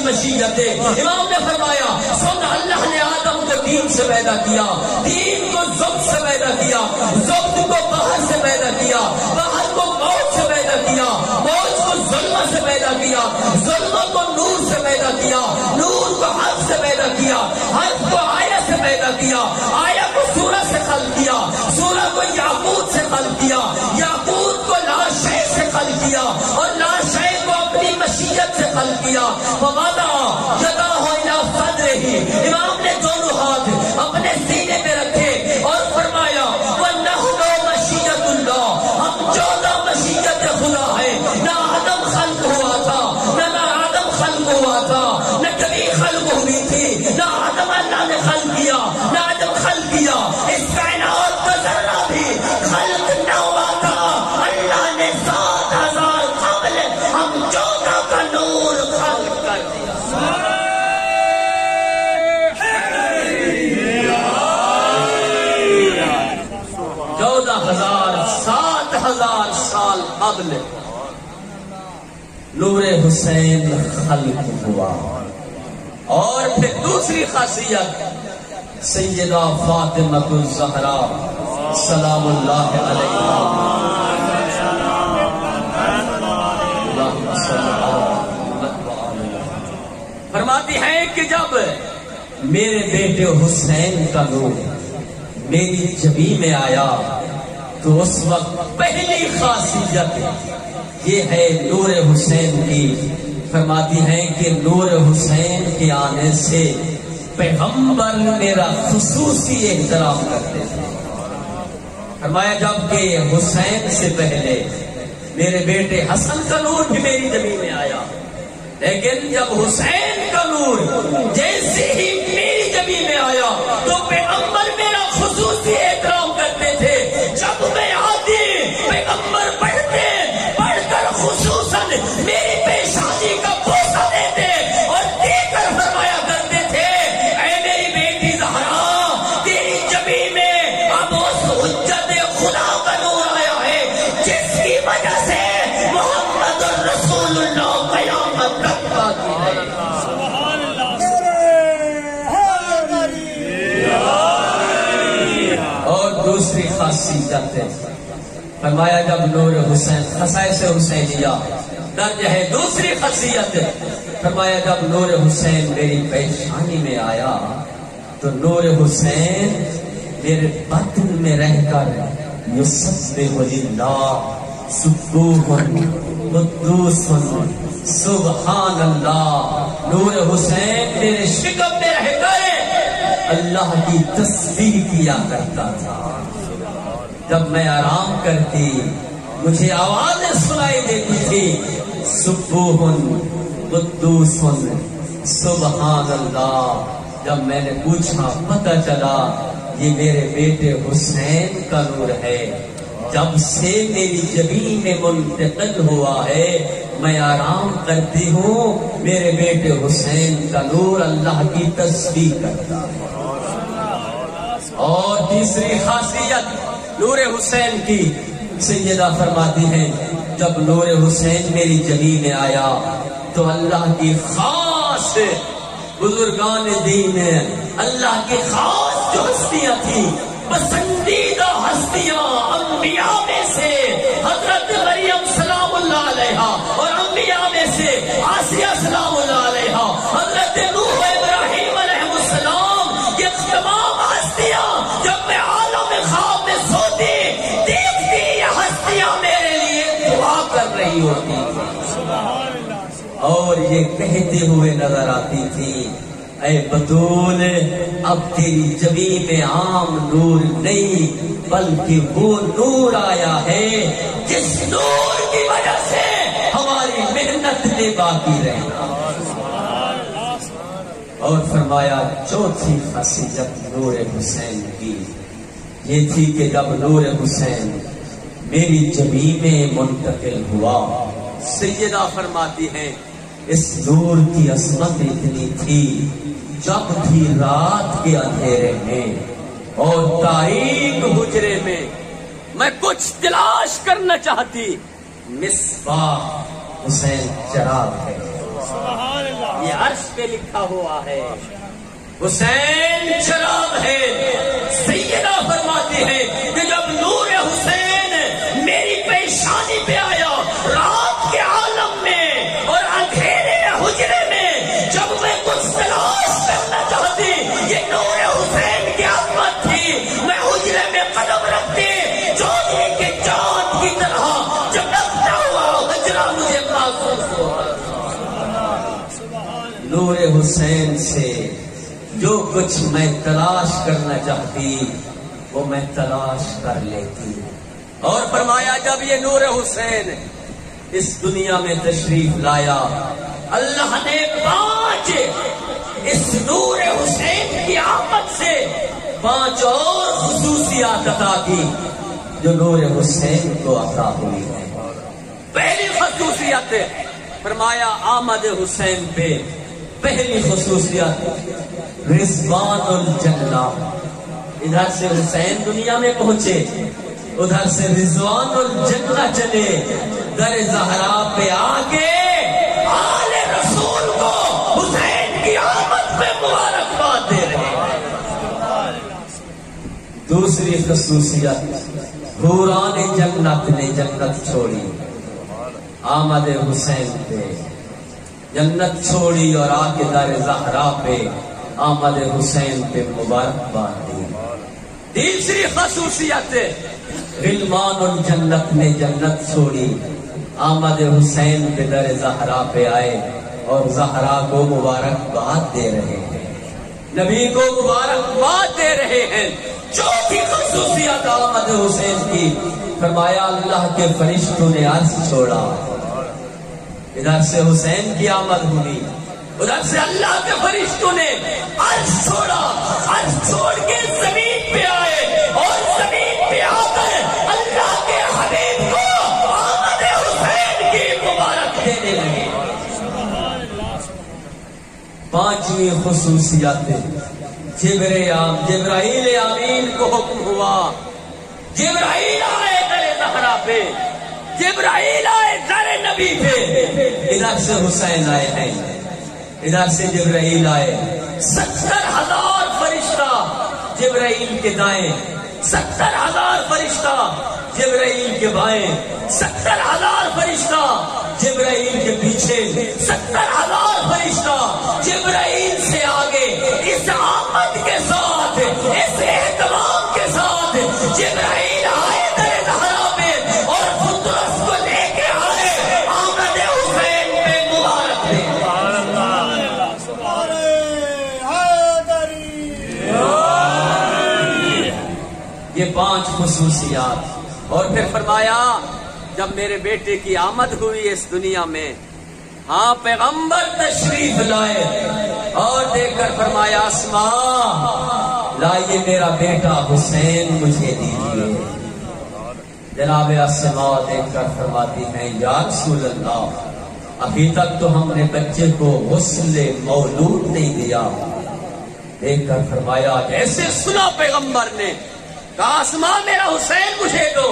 مشیت۔ امام نے فرمایا سن، اللہ نے آدم کو دین سے پیدا کیا، دین کو زبد سے پیدا کیا، زبد کو بحر سے پیدا کیا، بحر کو موج سے پیدا کیا، موج کو ظلمہ سے پیدا کیا، ظلمہ کو نور سے پیدا کیا، نور کو حرف سے پیدا کیا، حرف کو آیہ سے پیدا کیا، آیہ کو سورہ سے خلق کیا، سورہ کو یاقوت سے خلق کیا، یاقوت کو لا شیء سے خلق کیا اور لا شیء کو اپنی مشیت سے خلق کیا۔ فوضع یدہ الی صدرہ، امام نے دونوں ہاتھ اپنے سینے پہ رکھے اور فرمایا، وَنَحْنُ مَشِیَّةُ اللَّهِ، ہم 14 مشیت خدا ہے۔ نہ آدم خلق ہوا تھا، نہ آدم خلق ہوا تھا، نہ کبھی خلق ہوئی تھی، نہ آدم اللہ نے خلق کیا، نہ آدم خلق کیا، اس کائنات کا ذرہ بھی خلق نہ ہوا تھا، اللہ نے 7,000 قبل ہم 14 کا نور خلق کر دیا۔ 7,000 سال قبل نور حسین خلق ہوا۔ اور پھر دوسری خاصیت سیدہ فاطمہ الزہرا سلام اللہ علیہا، فرماتی ہیں کہ جب میرے بیٹے حسین کا نور میری جبی میں آیا تو اس وقت پہلی خاصیت یہ ہے نور حسین کی، فرماتی ہیں کہ نور حسین کے آنے سے پیغمبر میرا خصوصی احترام کرتے تھے۔ فرمایا جب کہ حسین سے پہلے میرے بیٹے حسن کا نور بھی میری زمین میں آیا، لیکن جب حسین کا نور جیسے ہی میری زمین میں آیا تو پیغمبر میرا فرمایا جب نور حسین خصائص حسینیہ درج ہے دوسری خاصیت، فرمایا جب نور حسین میری پیشانی میں آیا تو نور حسین میرے باطن میں رہ کر یسبح للہ سبوح قدوس سبحان اللہ، نور حسین میرے شکم میں رہ کر اللہ کی تسبیح کیا کرتا تھا۔ جب میں آرام کرتی مجھے آوازیں سنائی دیتی تھی، سبوح قدوس سبحان اللہ۔ جب میں نے پوچھا پتہ چلا یہ میرے بیٹے حسین کا نور ہے، جب سے میری جبین میں منتقل ہوا ہے میں آرام کرتی ہوں، میرے بیٹے حسین کا نور اللہ کی تسبیح کرتا ہے۔ اور تیسری خاصیت نور حسین کی، سیدہ فرماتی ہیں جب نور حسین میری جبین میں آیا تو اللہ کی خاص بزرگان دین، اللہ کی خاص جو ہستیاں تھیں، پسندیدہ ہستیاں انبیاء میں سے حضرت مریم سلام اللہ علیہا، اور انبیاء میں سے آسیہ سلام اللہ علیہا، حضرت نوح ابراہیم علیہ السلام، یہ تمام ہستیاں جب میں عالم خواب میں سوتی دیکھتی یہ ہستیاں میرے لیے دعا کر رہی ہوتی اور یہ کہتے ہوئے نظر آتی تھی، اے بطول اب تیری جبین میں عام نور نہیں بلکہ وہ نور آیا ہے جس نور کی وجہ سے ہماری محنت نے باقی رہنا۔ اور فرمایا چوتھی خاصیت نور حسین کی یہ تھی کہ جب نور حسین میری جبین میں منتقل ہوا، سیدہ فرماتی ہیں اس نور کی عظمت اتنی تھی جب بھی رات کے اندھیرے میں اور تاریک حجرے میں میں کچھ تلاش کرنا چاہتی، مصباح حسین چراغ ہے، یہ عرش پہ لکھا ہوا ہے، حسین چراغ ہے۔ سیدہ فرماتی ہے کہ جب نور حسین میری پیشانی پہ آیا رات کے عالم میں اور اندھیرے حجرے میں، جب میں کچھ تلاش کرنا چاہتی، یہ نور حسین کی عظمت تھی۔ میں حجرے میں قدم رکھتی، چودھری کے چاند کی طرح چمکتا ہوا حجرہ مجھے محسوس ہوا۔ نور حسین سے جو کچھ میں تلاش کرنا چاہتی وہ میں تلاش کر لیتی۔ اور فرمایا جب یہ نور حسین اس دنیا میں تشریف لایا، اللہ نے 5 اس نور حسین کی آمد سے 5 اور خصوصیات عطا کی جو نور حسین کو عطا ہوئی ہے۔ پہلی خصوصیت فرمایا آمد حسین پہ پہلی خصوصیت رضوان الجنہ، ادھر سے حسین دنیا میں پہنچے ادھر سے رضوان الجنہ چلے، در زہرا پہ آ کے آل رسول کو حسین کی آمد پہ مبارکباد دے رہے ہیں۔ دوسری خصوصیت حوران جنت نے جنت چھوڑی، آمد حسین پہ جنت چھوڑی اور آ کے در زہرا پہ آمد حسین پہ مبارکباد دی۔ تیسری خصوصیت غلمان الجنت نے جنت چھوڑی، آمد حسین پہ در زہرا پہ آئے اور زہرا کو مبارکباد دے رہے ہیں، نبی کو مبارکباد دے رہے ہیں۔ چوتھی خصوصیت آمد حسین کی فرمایا اللہ کے فرشتوں نے عرش چھوڑا، ادھر سے حسین کی آمد ہوئی، ادھر سے اللہ کے فرشتوں نے عرش چھوڑا، عرش چھوڑ کے زمین پہ آئے اور زمین پہ آ کر اللہ کے حبیب کو آمد حسین کی مبارک دینے لگے۔ پانچویں خصوصیات جبرائیل امین کو حکم ہوا، جبرائیل آئے در زہرا پہ، جبرائیل آئے در نبی پہ، ادھر سے حسین آئے ہیں، ادھر سے جبرائیل آئے، 70,000 فرشتہ جبرائیل کے دائیں 70,000 فرشتہ جبرائیل کے بائیں، 70,000 فرشتہ جبرائیل کے پیچھے، 70,000 فرشتہ جبرائیل سے آگے، اس آمد کے ساتھ، اس اہتمام کے ساتھ جبرائیل آئے در زہرا پہ اور قدرت کو لے کے آئے آمد حسین پہ مبارک دے۔ یہ 5 خصوصیات، اور پھر فرمایا جب میرے بیٹے کی آمد ہوئی اس دنیا میں، ہاں پیغمبر تشریف لائے اور دیکھ کر فرمایا اسماء لائیے میرا بیٹا حسین مجھے دیجیے۔ جناب اسماء دیکھ کر فرماتی ہیں یا رسول اللہ ابھی تک تو ہم نے بچے کو غسل مولود نہیں دیا۔ دیکھ کر فرمایا جیسے سنا پیغمبر نے کہا اسماء میرا حسین مجھے دو۔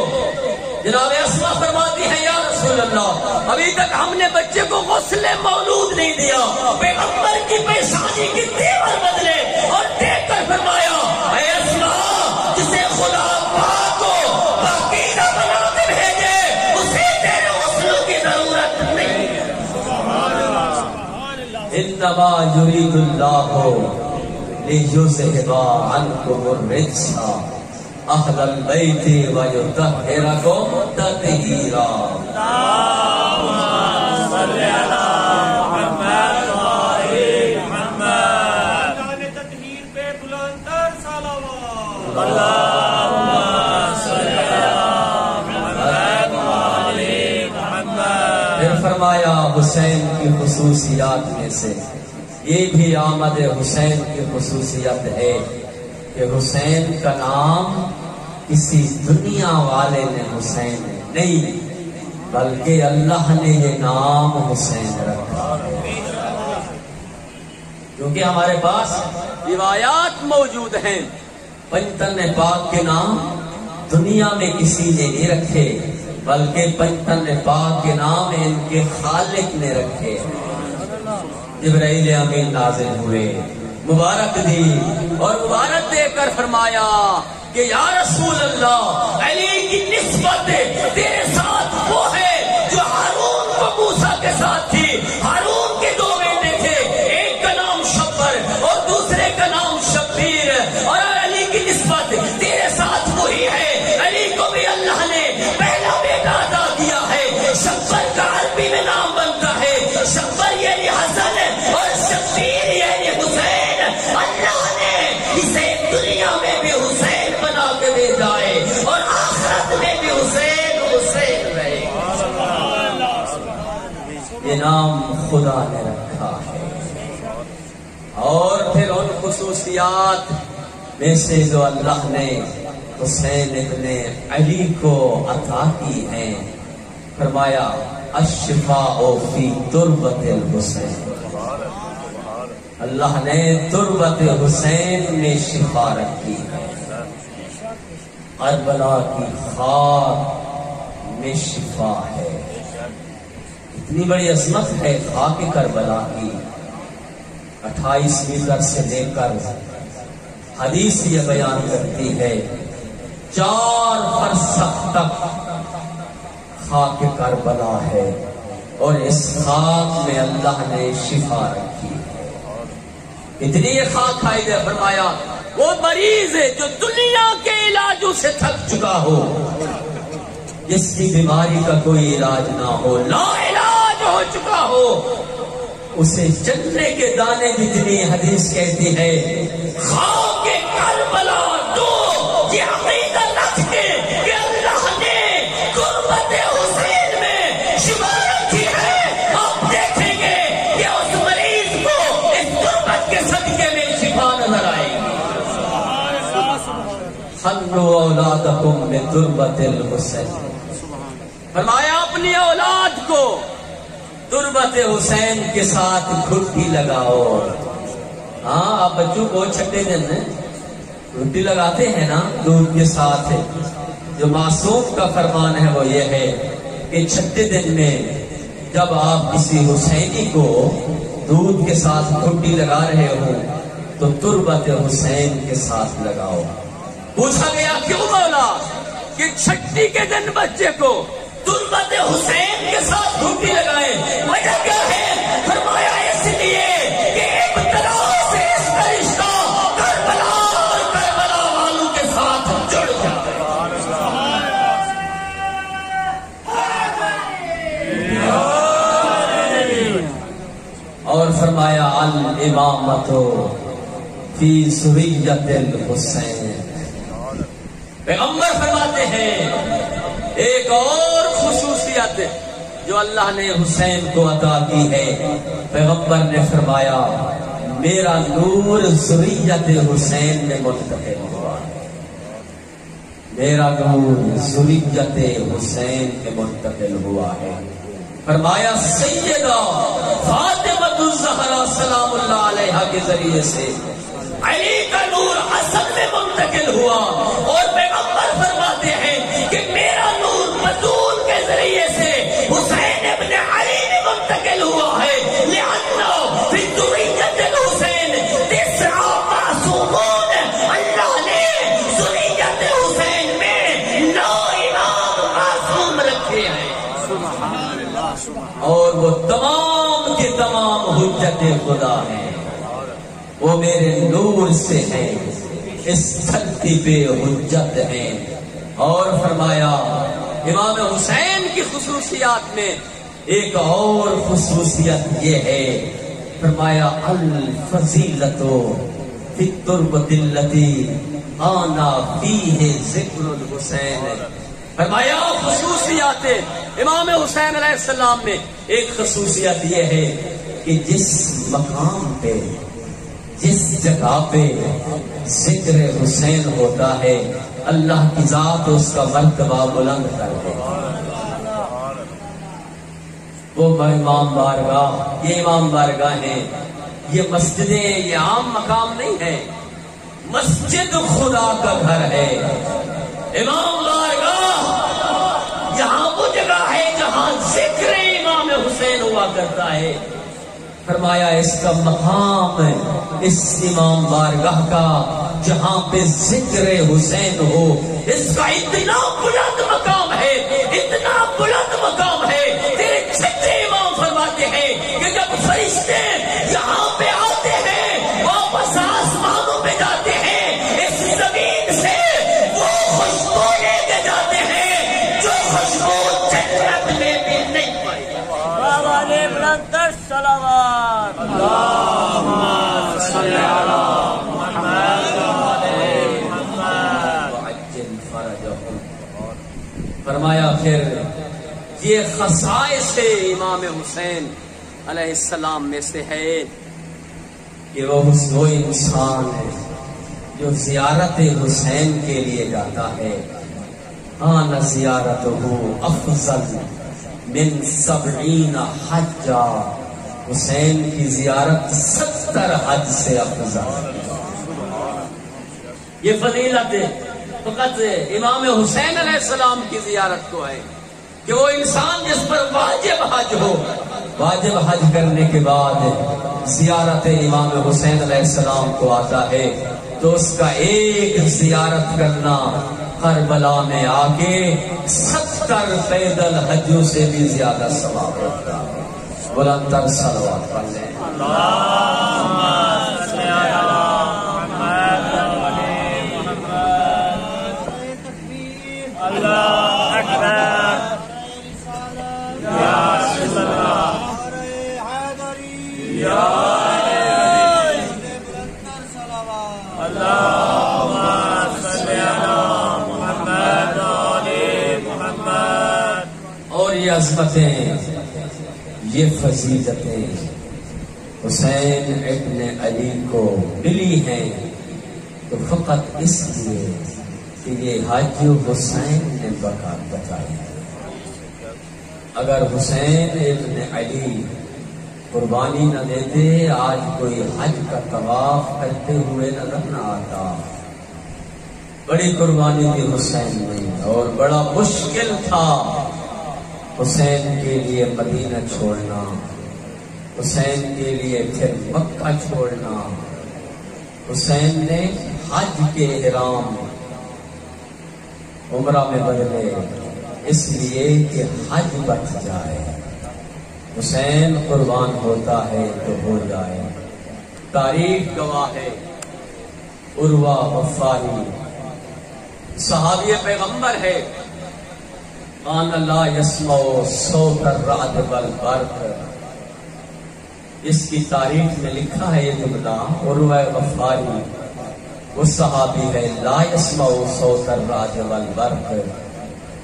جناب اسماء فرماتی ہے یا رسول اللہ ابھی تک ہم نے بچے کو غسل مولود نہیں دیا۔ پیغمبر کی پیشانی کی تیور بدلے اور دیکھ کر فرمایا اے اسماء جسے خدا پاک کو پاکیزہ بنا کے بھیجے اسے تیرے غسل کی ضرورت نہیں ہے۔ انما یرید اللہ لیذھب عنکم الرجس اہل البیت ویطہرکم تطہیرا۔ اللہم صل علی محمد وآل محمد۔ جان تطہیر پہ بلند تر صلوات۔ اللہم صل علی محمد وآل محمد۔ پھر فرمایا حسین کی خصوصیات میں سے یہ بھی آمد حسین کی خصوصیت ہے کہ حسین کا نام کسی دنیا والے نے حسین نہیں بلکہ اللہ نے یہ نام حسین رکھا ہے، کیونکہ ہمارے پاس روایات موجود ہیں پنجتن پاک کے نام دنیا میں کسی نے نہیں رکھے بلکہ پنجتن پاک کے نام ان کے خالق نے رکھے۔ جبرائیل امین نازل ہوئے، مبارک دی اور مبارک دے کر فرمایا کہ یا رسول اللہ علی کی نسبت تیرے ساتھ وہ ہے جو ہارون کو موسیٰ کے ساتھ تھی۔ ہارون کے 2 بیٹے تھے، ایک کا نام شبر اور دوسرے کا نام شبیر، اور علی کی نسبت تیرے ساتھ وہی ہے۔ علی کو بھی اللہ نے پہلا بیٹا عطا کیا ہے۔ شبر کا عربی میں نام بنتا ہے، شبر یعنی حسن اور شبیر یعنی حسین۔ اللہ نے اسے دنیا میں بھی حسین بنا کے بھیجا ہے اور آخرت میں بھی حسین حسین رہے۔ یہ نام خدا نے رکھا ہے۔ اور پھر ان خصوصیات میں سے جو اللہ نے حسین ابن علی کو عطا کی ہیں، فرمایا الشفاء فی تربت الحسین۔ اللہ نے تربت حسین میں شفا رکھی ہے، کربلا کی خاک میں شفا ہے۔ اتنی بڑی عظمت ہے خاک کربلا کی، 28 میٹر سے لے کر حدیث یہ بیان کرتی ہے 4 فرسخ تک خاک کربلا ہے، اور اس خاک میں اللہ نے شفا رکھی ہے۔ اتنی خاک کھائی ہے، فرمایا وہ مریض ہے جو دنیا کے علاجوں سے تھک چکا ہو، جس کی بیماری کا کوئی علاج نہ ہو، لا علاج ہو چکا ہو، اسے چلنے کے دانے جتنی حدیث کہتی ہے خاک کربلا دو، یہ عقیدہ رکھ کے کہ اللہ نے قربت حسین میں شفا رکھی ہے۔ آپ دیکھیں گے کہ اس مریض کو اس قربت کے صدقے میں شفا نظر آئے گی۔ خلوا اولادکم بتربت الحسین، فرمایا اپنی اولاد کو تربت حسین کے ساتھ گھٹی لگاؤ۔ ہاں آپ بچوں کو چھٹے دن گھٹی لگاتے ہیں نا دودھ کے ساتھ، جو معصوم کا فرمان ہے وہ یہ ہے کہ چھٹے دن میں جب آپ کسی حسینی کو دودھ کے ساتھ گھٹی لگا رہے ہو تو تربت حسین کے ساتھ لگاؤ۔ پوچھا گیا کیوں مولا؟ کہ چھٹی کے دن بچے کو تربت حسین کے ساتھ ڈھوٹی لگائے، وجہ کیا ہے؟ فرمایا اس لیے کہ ابتدا سے اس کا رشتہ کربلا اور کربلا والوں کے ساتھ جڑ جائے۔ اور فرمایا الامامۃ فی ذریۃ الحسین۔ پیغمبر فرماتے ہیں ایک اور خصوصیت جو اللہ نے حسین کو عطا کی ہے، پیغمبر نے فرمایا میرا نور ذریت حسین میں منتقل ہوا، میرا نور ذریت حسین میں منتقل ہوا ہے۔ فرمایا سیدہ فاطمہ الزہرا سلام اللہ علیہا کے ذریعے سے علی کا نور حسن میں منتقل ہوا، اور پیغمبر فرماتے ہیں کہ میرا نور بطول کے ذریعے سے حسین ابن علی میں منتقل ہوا ہے، لأنه فی ذریۃ الحسین تسع معصومون، اللہ نے ذریۃ حسین میں 9 امام معصوم رکھے ہیں، اور وہ تمام کے تمام حجت خدا ہیں، وہ میرے نور سے ہیں، اس دھرتی پہ حجت ہیں۔ اور فرمایا امام حسین کی خصوصیات میں ایک اور خصوصیت یہ ہے، فرمایا الفضیلۃ فی التربۃ التی آنا فیہ ذکر الحسین۔ فرمایا خصوصیات امام حسین علیہ السلام میں ایک خصوصیت یہ ہے کہ جس مقام پہ، جس جگہ پہ ذکر حسین ہوتا ہے اللہ کی ذات اس کا مرتبہ بلند کر دے۔ وہ امام بارگاہ، یہ امام بارگاہ ہے، یہ مسجدیں یہ عام مقام نہیں ہے، مسجد خدا کا گھر ہے۔ امام بارگاہ یہاں وہ جگہ ہے جہاں ذکر امام حسین ہوا کرتا ہے۔ فرمایا اس کا مقام اس امام بارگاہ کا جہاں پہ ذکر حسین ہو، اس کا اتنا بلند مقام ہے، اتنا بلند مقام ہے، تیرے چھٹے امام فرماتے ہیں کہ جب فرشتے یہاں پہ آتے ہیں واپس آسمانوں پہ جاتے ہیں، اس زمین سے وہ خوشبو لے کے جاتے ہیں جو خوشبو جنت میں بھی نہیں پائی۔ بابا نے بلندر صلوات اللہم صلی علی محمد وعلی محمد وعجل فرجہم۔ فرمایا پھر یہ خصائص امام حسین علیہ السلام میں سے ہے کہ وہ انسان ہے جو زیارت حسین کے لیے جاتا ہے، آن زیارتہ افضل من 70 حجہ، حسین کی زیارت 70 حج سے افضل۔ یہ فضیلت فقط امام حسین علیہ السلام کی زیارت کو ہے کہ وہ انسان جس پر واجب حج ہو، واجب حج کرنے کے بعد زیارت امام حسین علیہ السلام کو آتا ہے تو اس کا ایک زیارت کرنا کربلا میں آ کے 70 پیدل حجوں سے بھی زیادہ ثواب ہوتا ہے۔ بلندر صلوات پڑھ لیں۔ اللہم صلی علی محمد وعلی محمد۔ اللہ اکبر یا رسول اللہ یا اللہم صلی علی محمد وعلی محمد۔ اور یہ عظمتیں، یہ فضیلتیں حسین ابن علی کو ملی ہیں تو فقط اس لیے کہ یہ حج حسین نے بتایا۔ اگر حسین ابن علی قربانی نہ دیتے آج کوئی حج کا طواف کرتے ہوئے نظر نہ آتا۔ بڑی قربانی تھی حسین میں، اور بڑا مشکل تھا حسین کے لیے مدینہ چھوڑنا، حسین کے لیے پھر مکہ چھوڑنا۔ حسین نے حج کے احرام عمرہ میں بدلے اس لیے کہ حج بچ جائے۔ حسین قربان ہوتا ہے تو ہو جائے۔ تاریخ گواہ ہے، عروہ غفاری صحابی پیغمبر ہے، کان لا یسمع صوت الرعد والبرق۔ اس کی تاریخ میں لکھا ہے یہ جملہ، عروہ غفاری وہ صحابی ہے، لا یسمع صوت الرعد والبرق،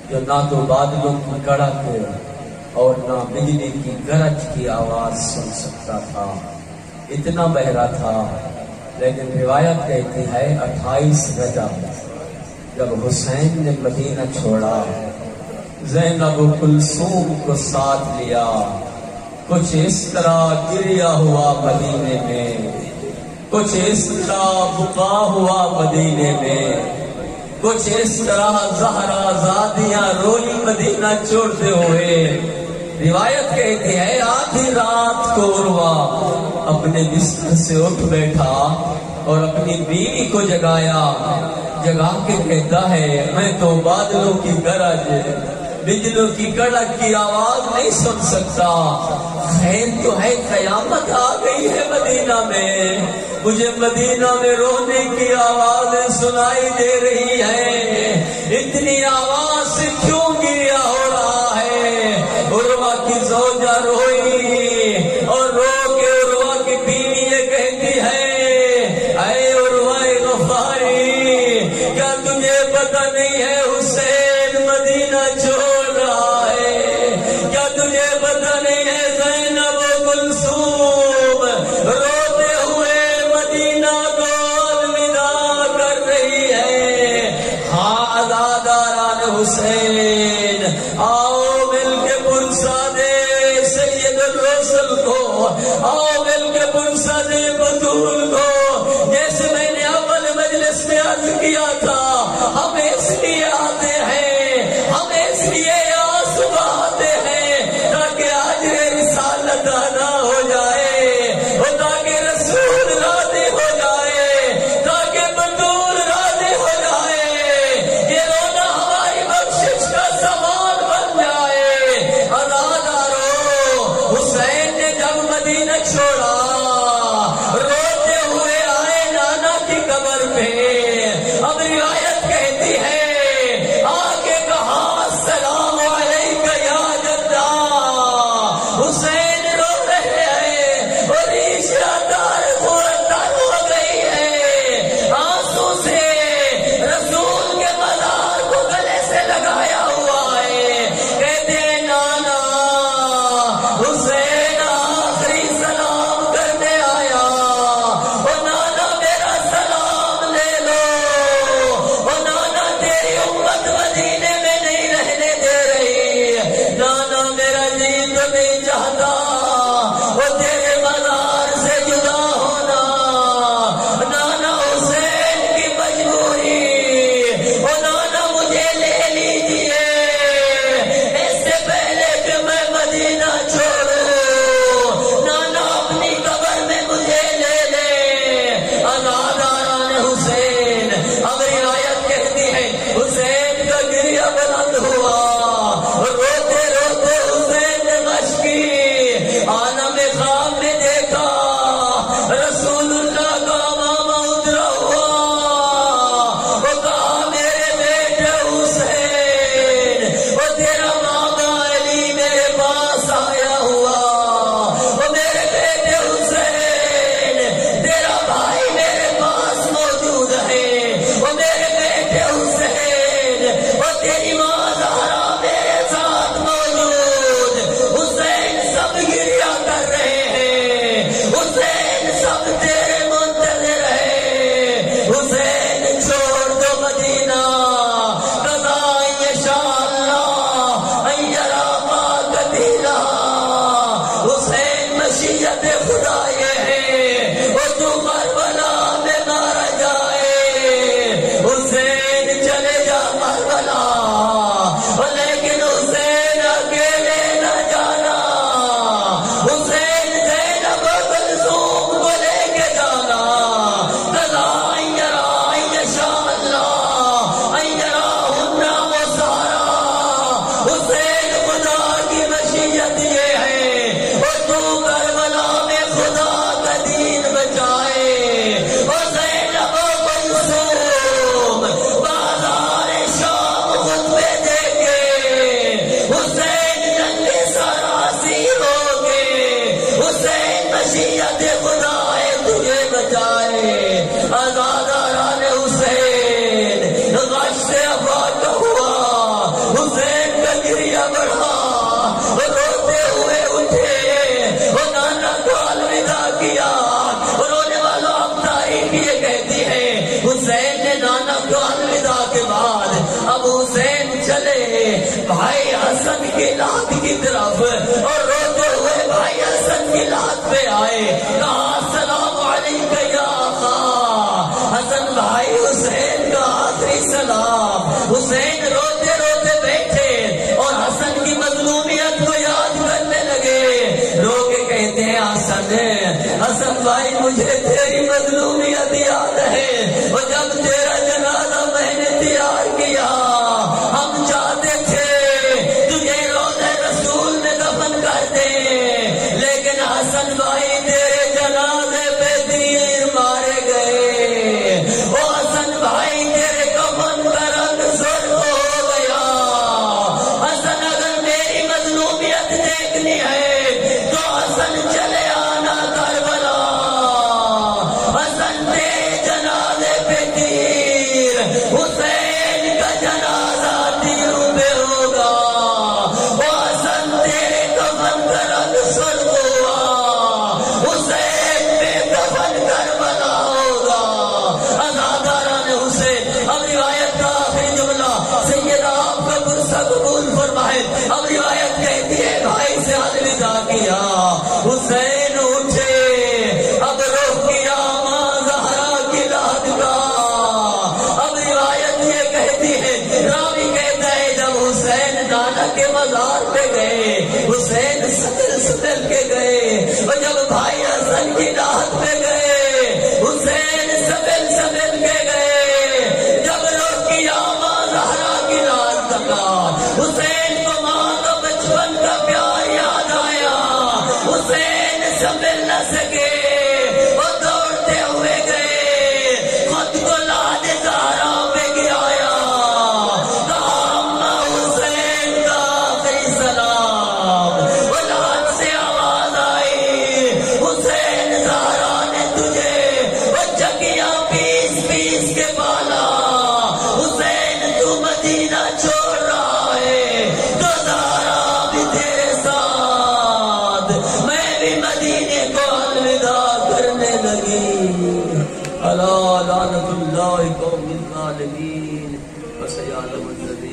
جو نہ تو بادلوں کی کڑک اور نہ بجلی کی گرج کی آواز سن سکتا تھا، اتنا بہرا تھا۔ لیکن روایت کہتی ہے 28 رجب جب حسین نے مدینہ چھوڑا، زینب و کلثوم کو ساتھ لیا، کچھ اس طرح گریا ہوا مدینے میں، کچھ اس طرح بقا ہوا مدینے میں، کچھ اس طرح زہرا زادیاں روئی مدینہ چھوڑتے ہوئے۔ روایت کہتی ہے آدھی رات کو عروہ اپنے بستر سے اٹھ بیٹھا اور اپنی بیوی کو جگایا، جگا کے کہتا ہے میں تو بادلوں کی گرج بجلوں کی کڑک کی آواز نہیں سن سکتا، خیر تو ہے قیامت آ گئی ہے مدینہ میں، مجھے مدینہ میں رونے کی آوازیں سنائی دے رہی ہے، اتنی آواز سے کیوں گریا ہو رہا ہے؟ عروہ کی زوجہ روئی اور رو کے عروہ کی بیوی یہ کہتی ہے اے عروہ غفاری، کیا تجھے پتہ نہیں ہے حسین مدینہ چھوڑ رہا ہے؟ کیا تجھے پتہ نہیں ہے زینب و کلثوم روتے ہوئے مدینہ کو الوداع کر رہی ہے؟ ہاں عزاداران حسین، آؤ مل کے پرسا دے سید الرسول جائے عزاداران حسین غش سے افاقہ ہوا حسین کا گریہ بڑھا روتے ہوئے اٹھے وہ نانا کو الوداع کیا رونے والوں اب تاریخ یہ کہتی ہے حسین نے نانا کو الوداع کے بعد اب حسین چلے بھائی حسن کی لات کی طرف اور روتے ہوئے بھائی حسن کی لات پہ آئے کہا السلام علیکم یا آقا حسن بھائی حسین کا آخری سلام حسین روتے روتے بیٹھے اور حسن کی مظلومیت کو یاد کرنے لگے رو کے کہتے ہیں حسن بھائی مجھے تیری مظلومیت یاد ہے اور جب تیرا جنازہ میں نے تیار کیا ہم چاہتے تھے تجھے روضہ رسول میں دفن کر دے لیکن حسن بھائی تیرے جنازے پہ تیر مارے گئے او حسن بھائی تیرے کفن کا رنگ سرخ ہو گیا حسن اگر میری مظلومیت دیکھنی ہے تو حسن چلے آنا کربلا حسن تیرے جنازے پہ تیر حسین کا جنازہ تیروں پہ ہوگا او حسن تیرے کفن کا رنگ سرخ ہوا حسین پہ کفن کربلا ہوگا عزاداران حسین اب روایت کا آخری جملہ سیدہ آپ کا قرصہ قبول فرمائے اب روایت کہتی ہے بھائی سے الوداع کیا حسین اٹھے اب رخ کیا ماں زہرا کی لحد کا اب روایت یہ کہتی ہے راوی کہتا ہے جب حسین نانا کے مزار پہ گئے حسین سدل کے گئے اور جب بھائی حسن کی لحد پہ گئے حسین سدل کے گئے جب رخ کیا ماں زہرا کی لحد تکا حسین کو ماں کا بچپن کا پیار یاد آیا حسین سنبھل نہ سکے اور دوڑتے ہوئے گئے خود کو لاد زہرا پہ گرایا کہا اماں حسین کا آخری سلام وہ لاد سے آواز آئی حسین زہرا نے تجھے وہ چکیاں پیس کے پالا حسین تو مدینہ چھوڑ رہا ہے تو زہرا بھی تیرے ساتھ میں بھی مدینے کو الوداع کرنے لگی الا لعنت اللہ قوم الظالمین وسيعلم الذين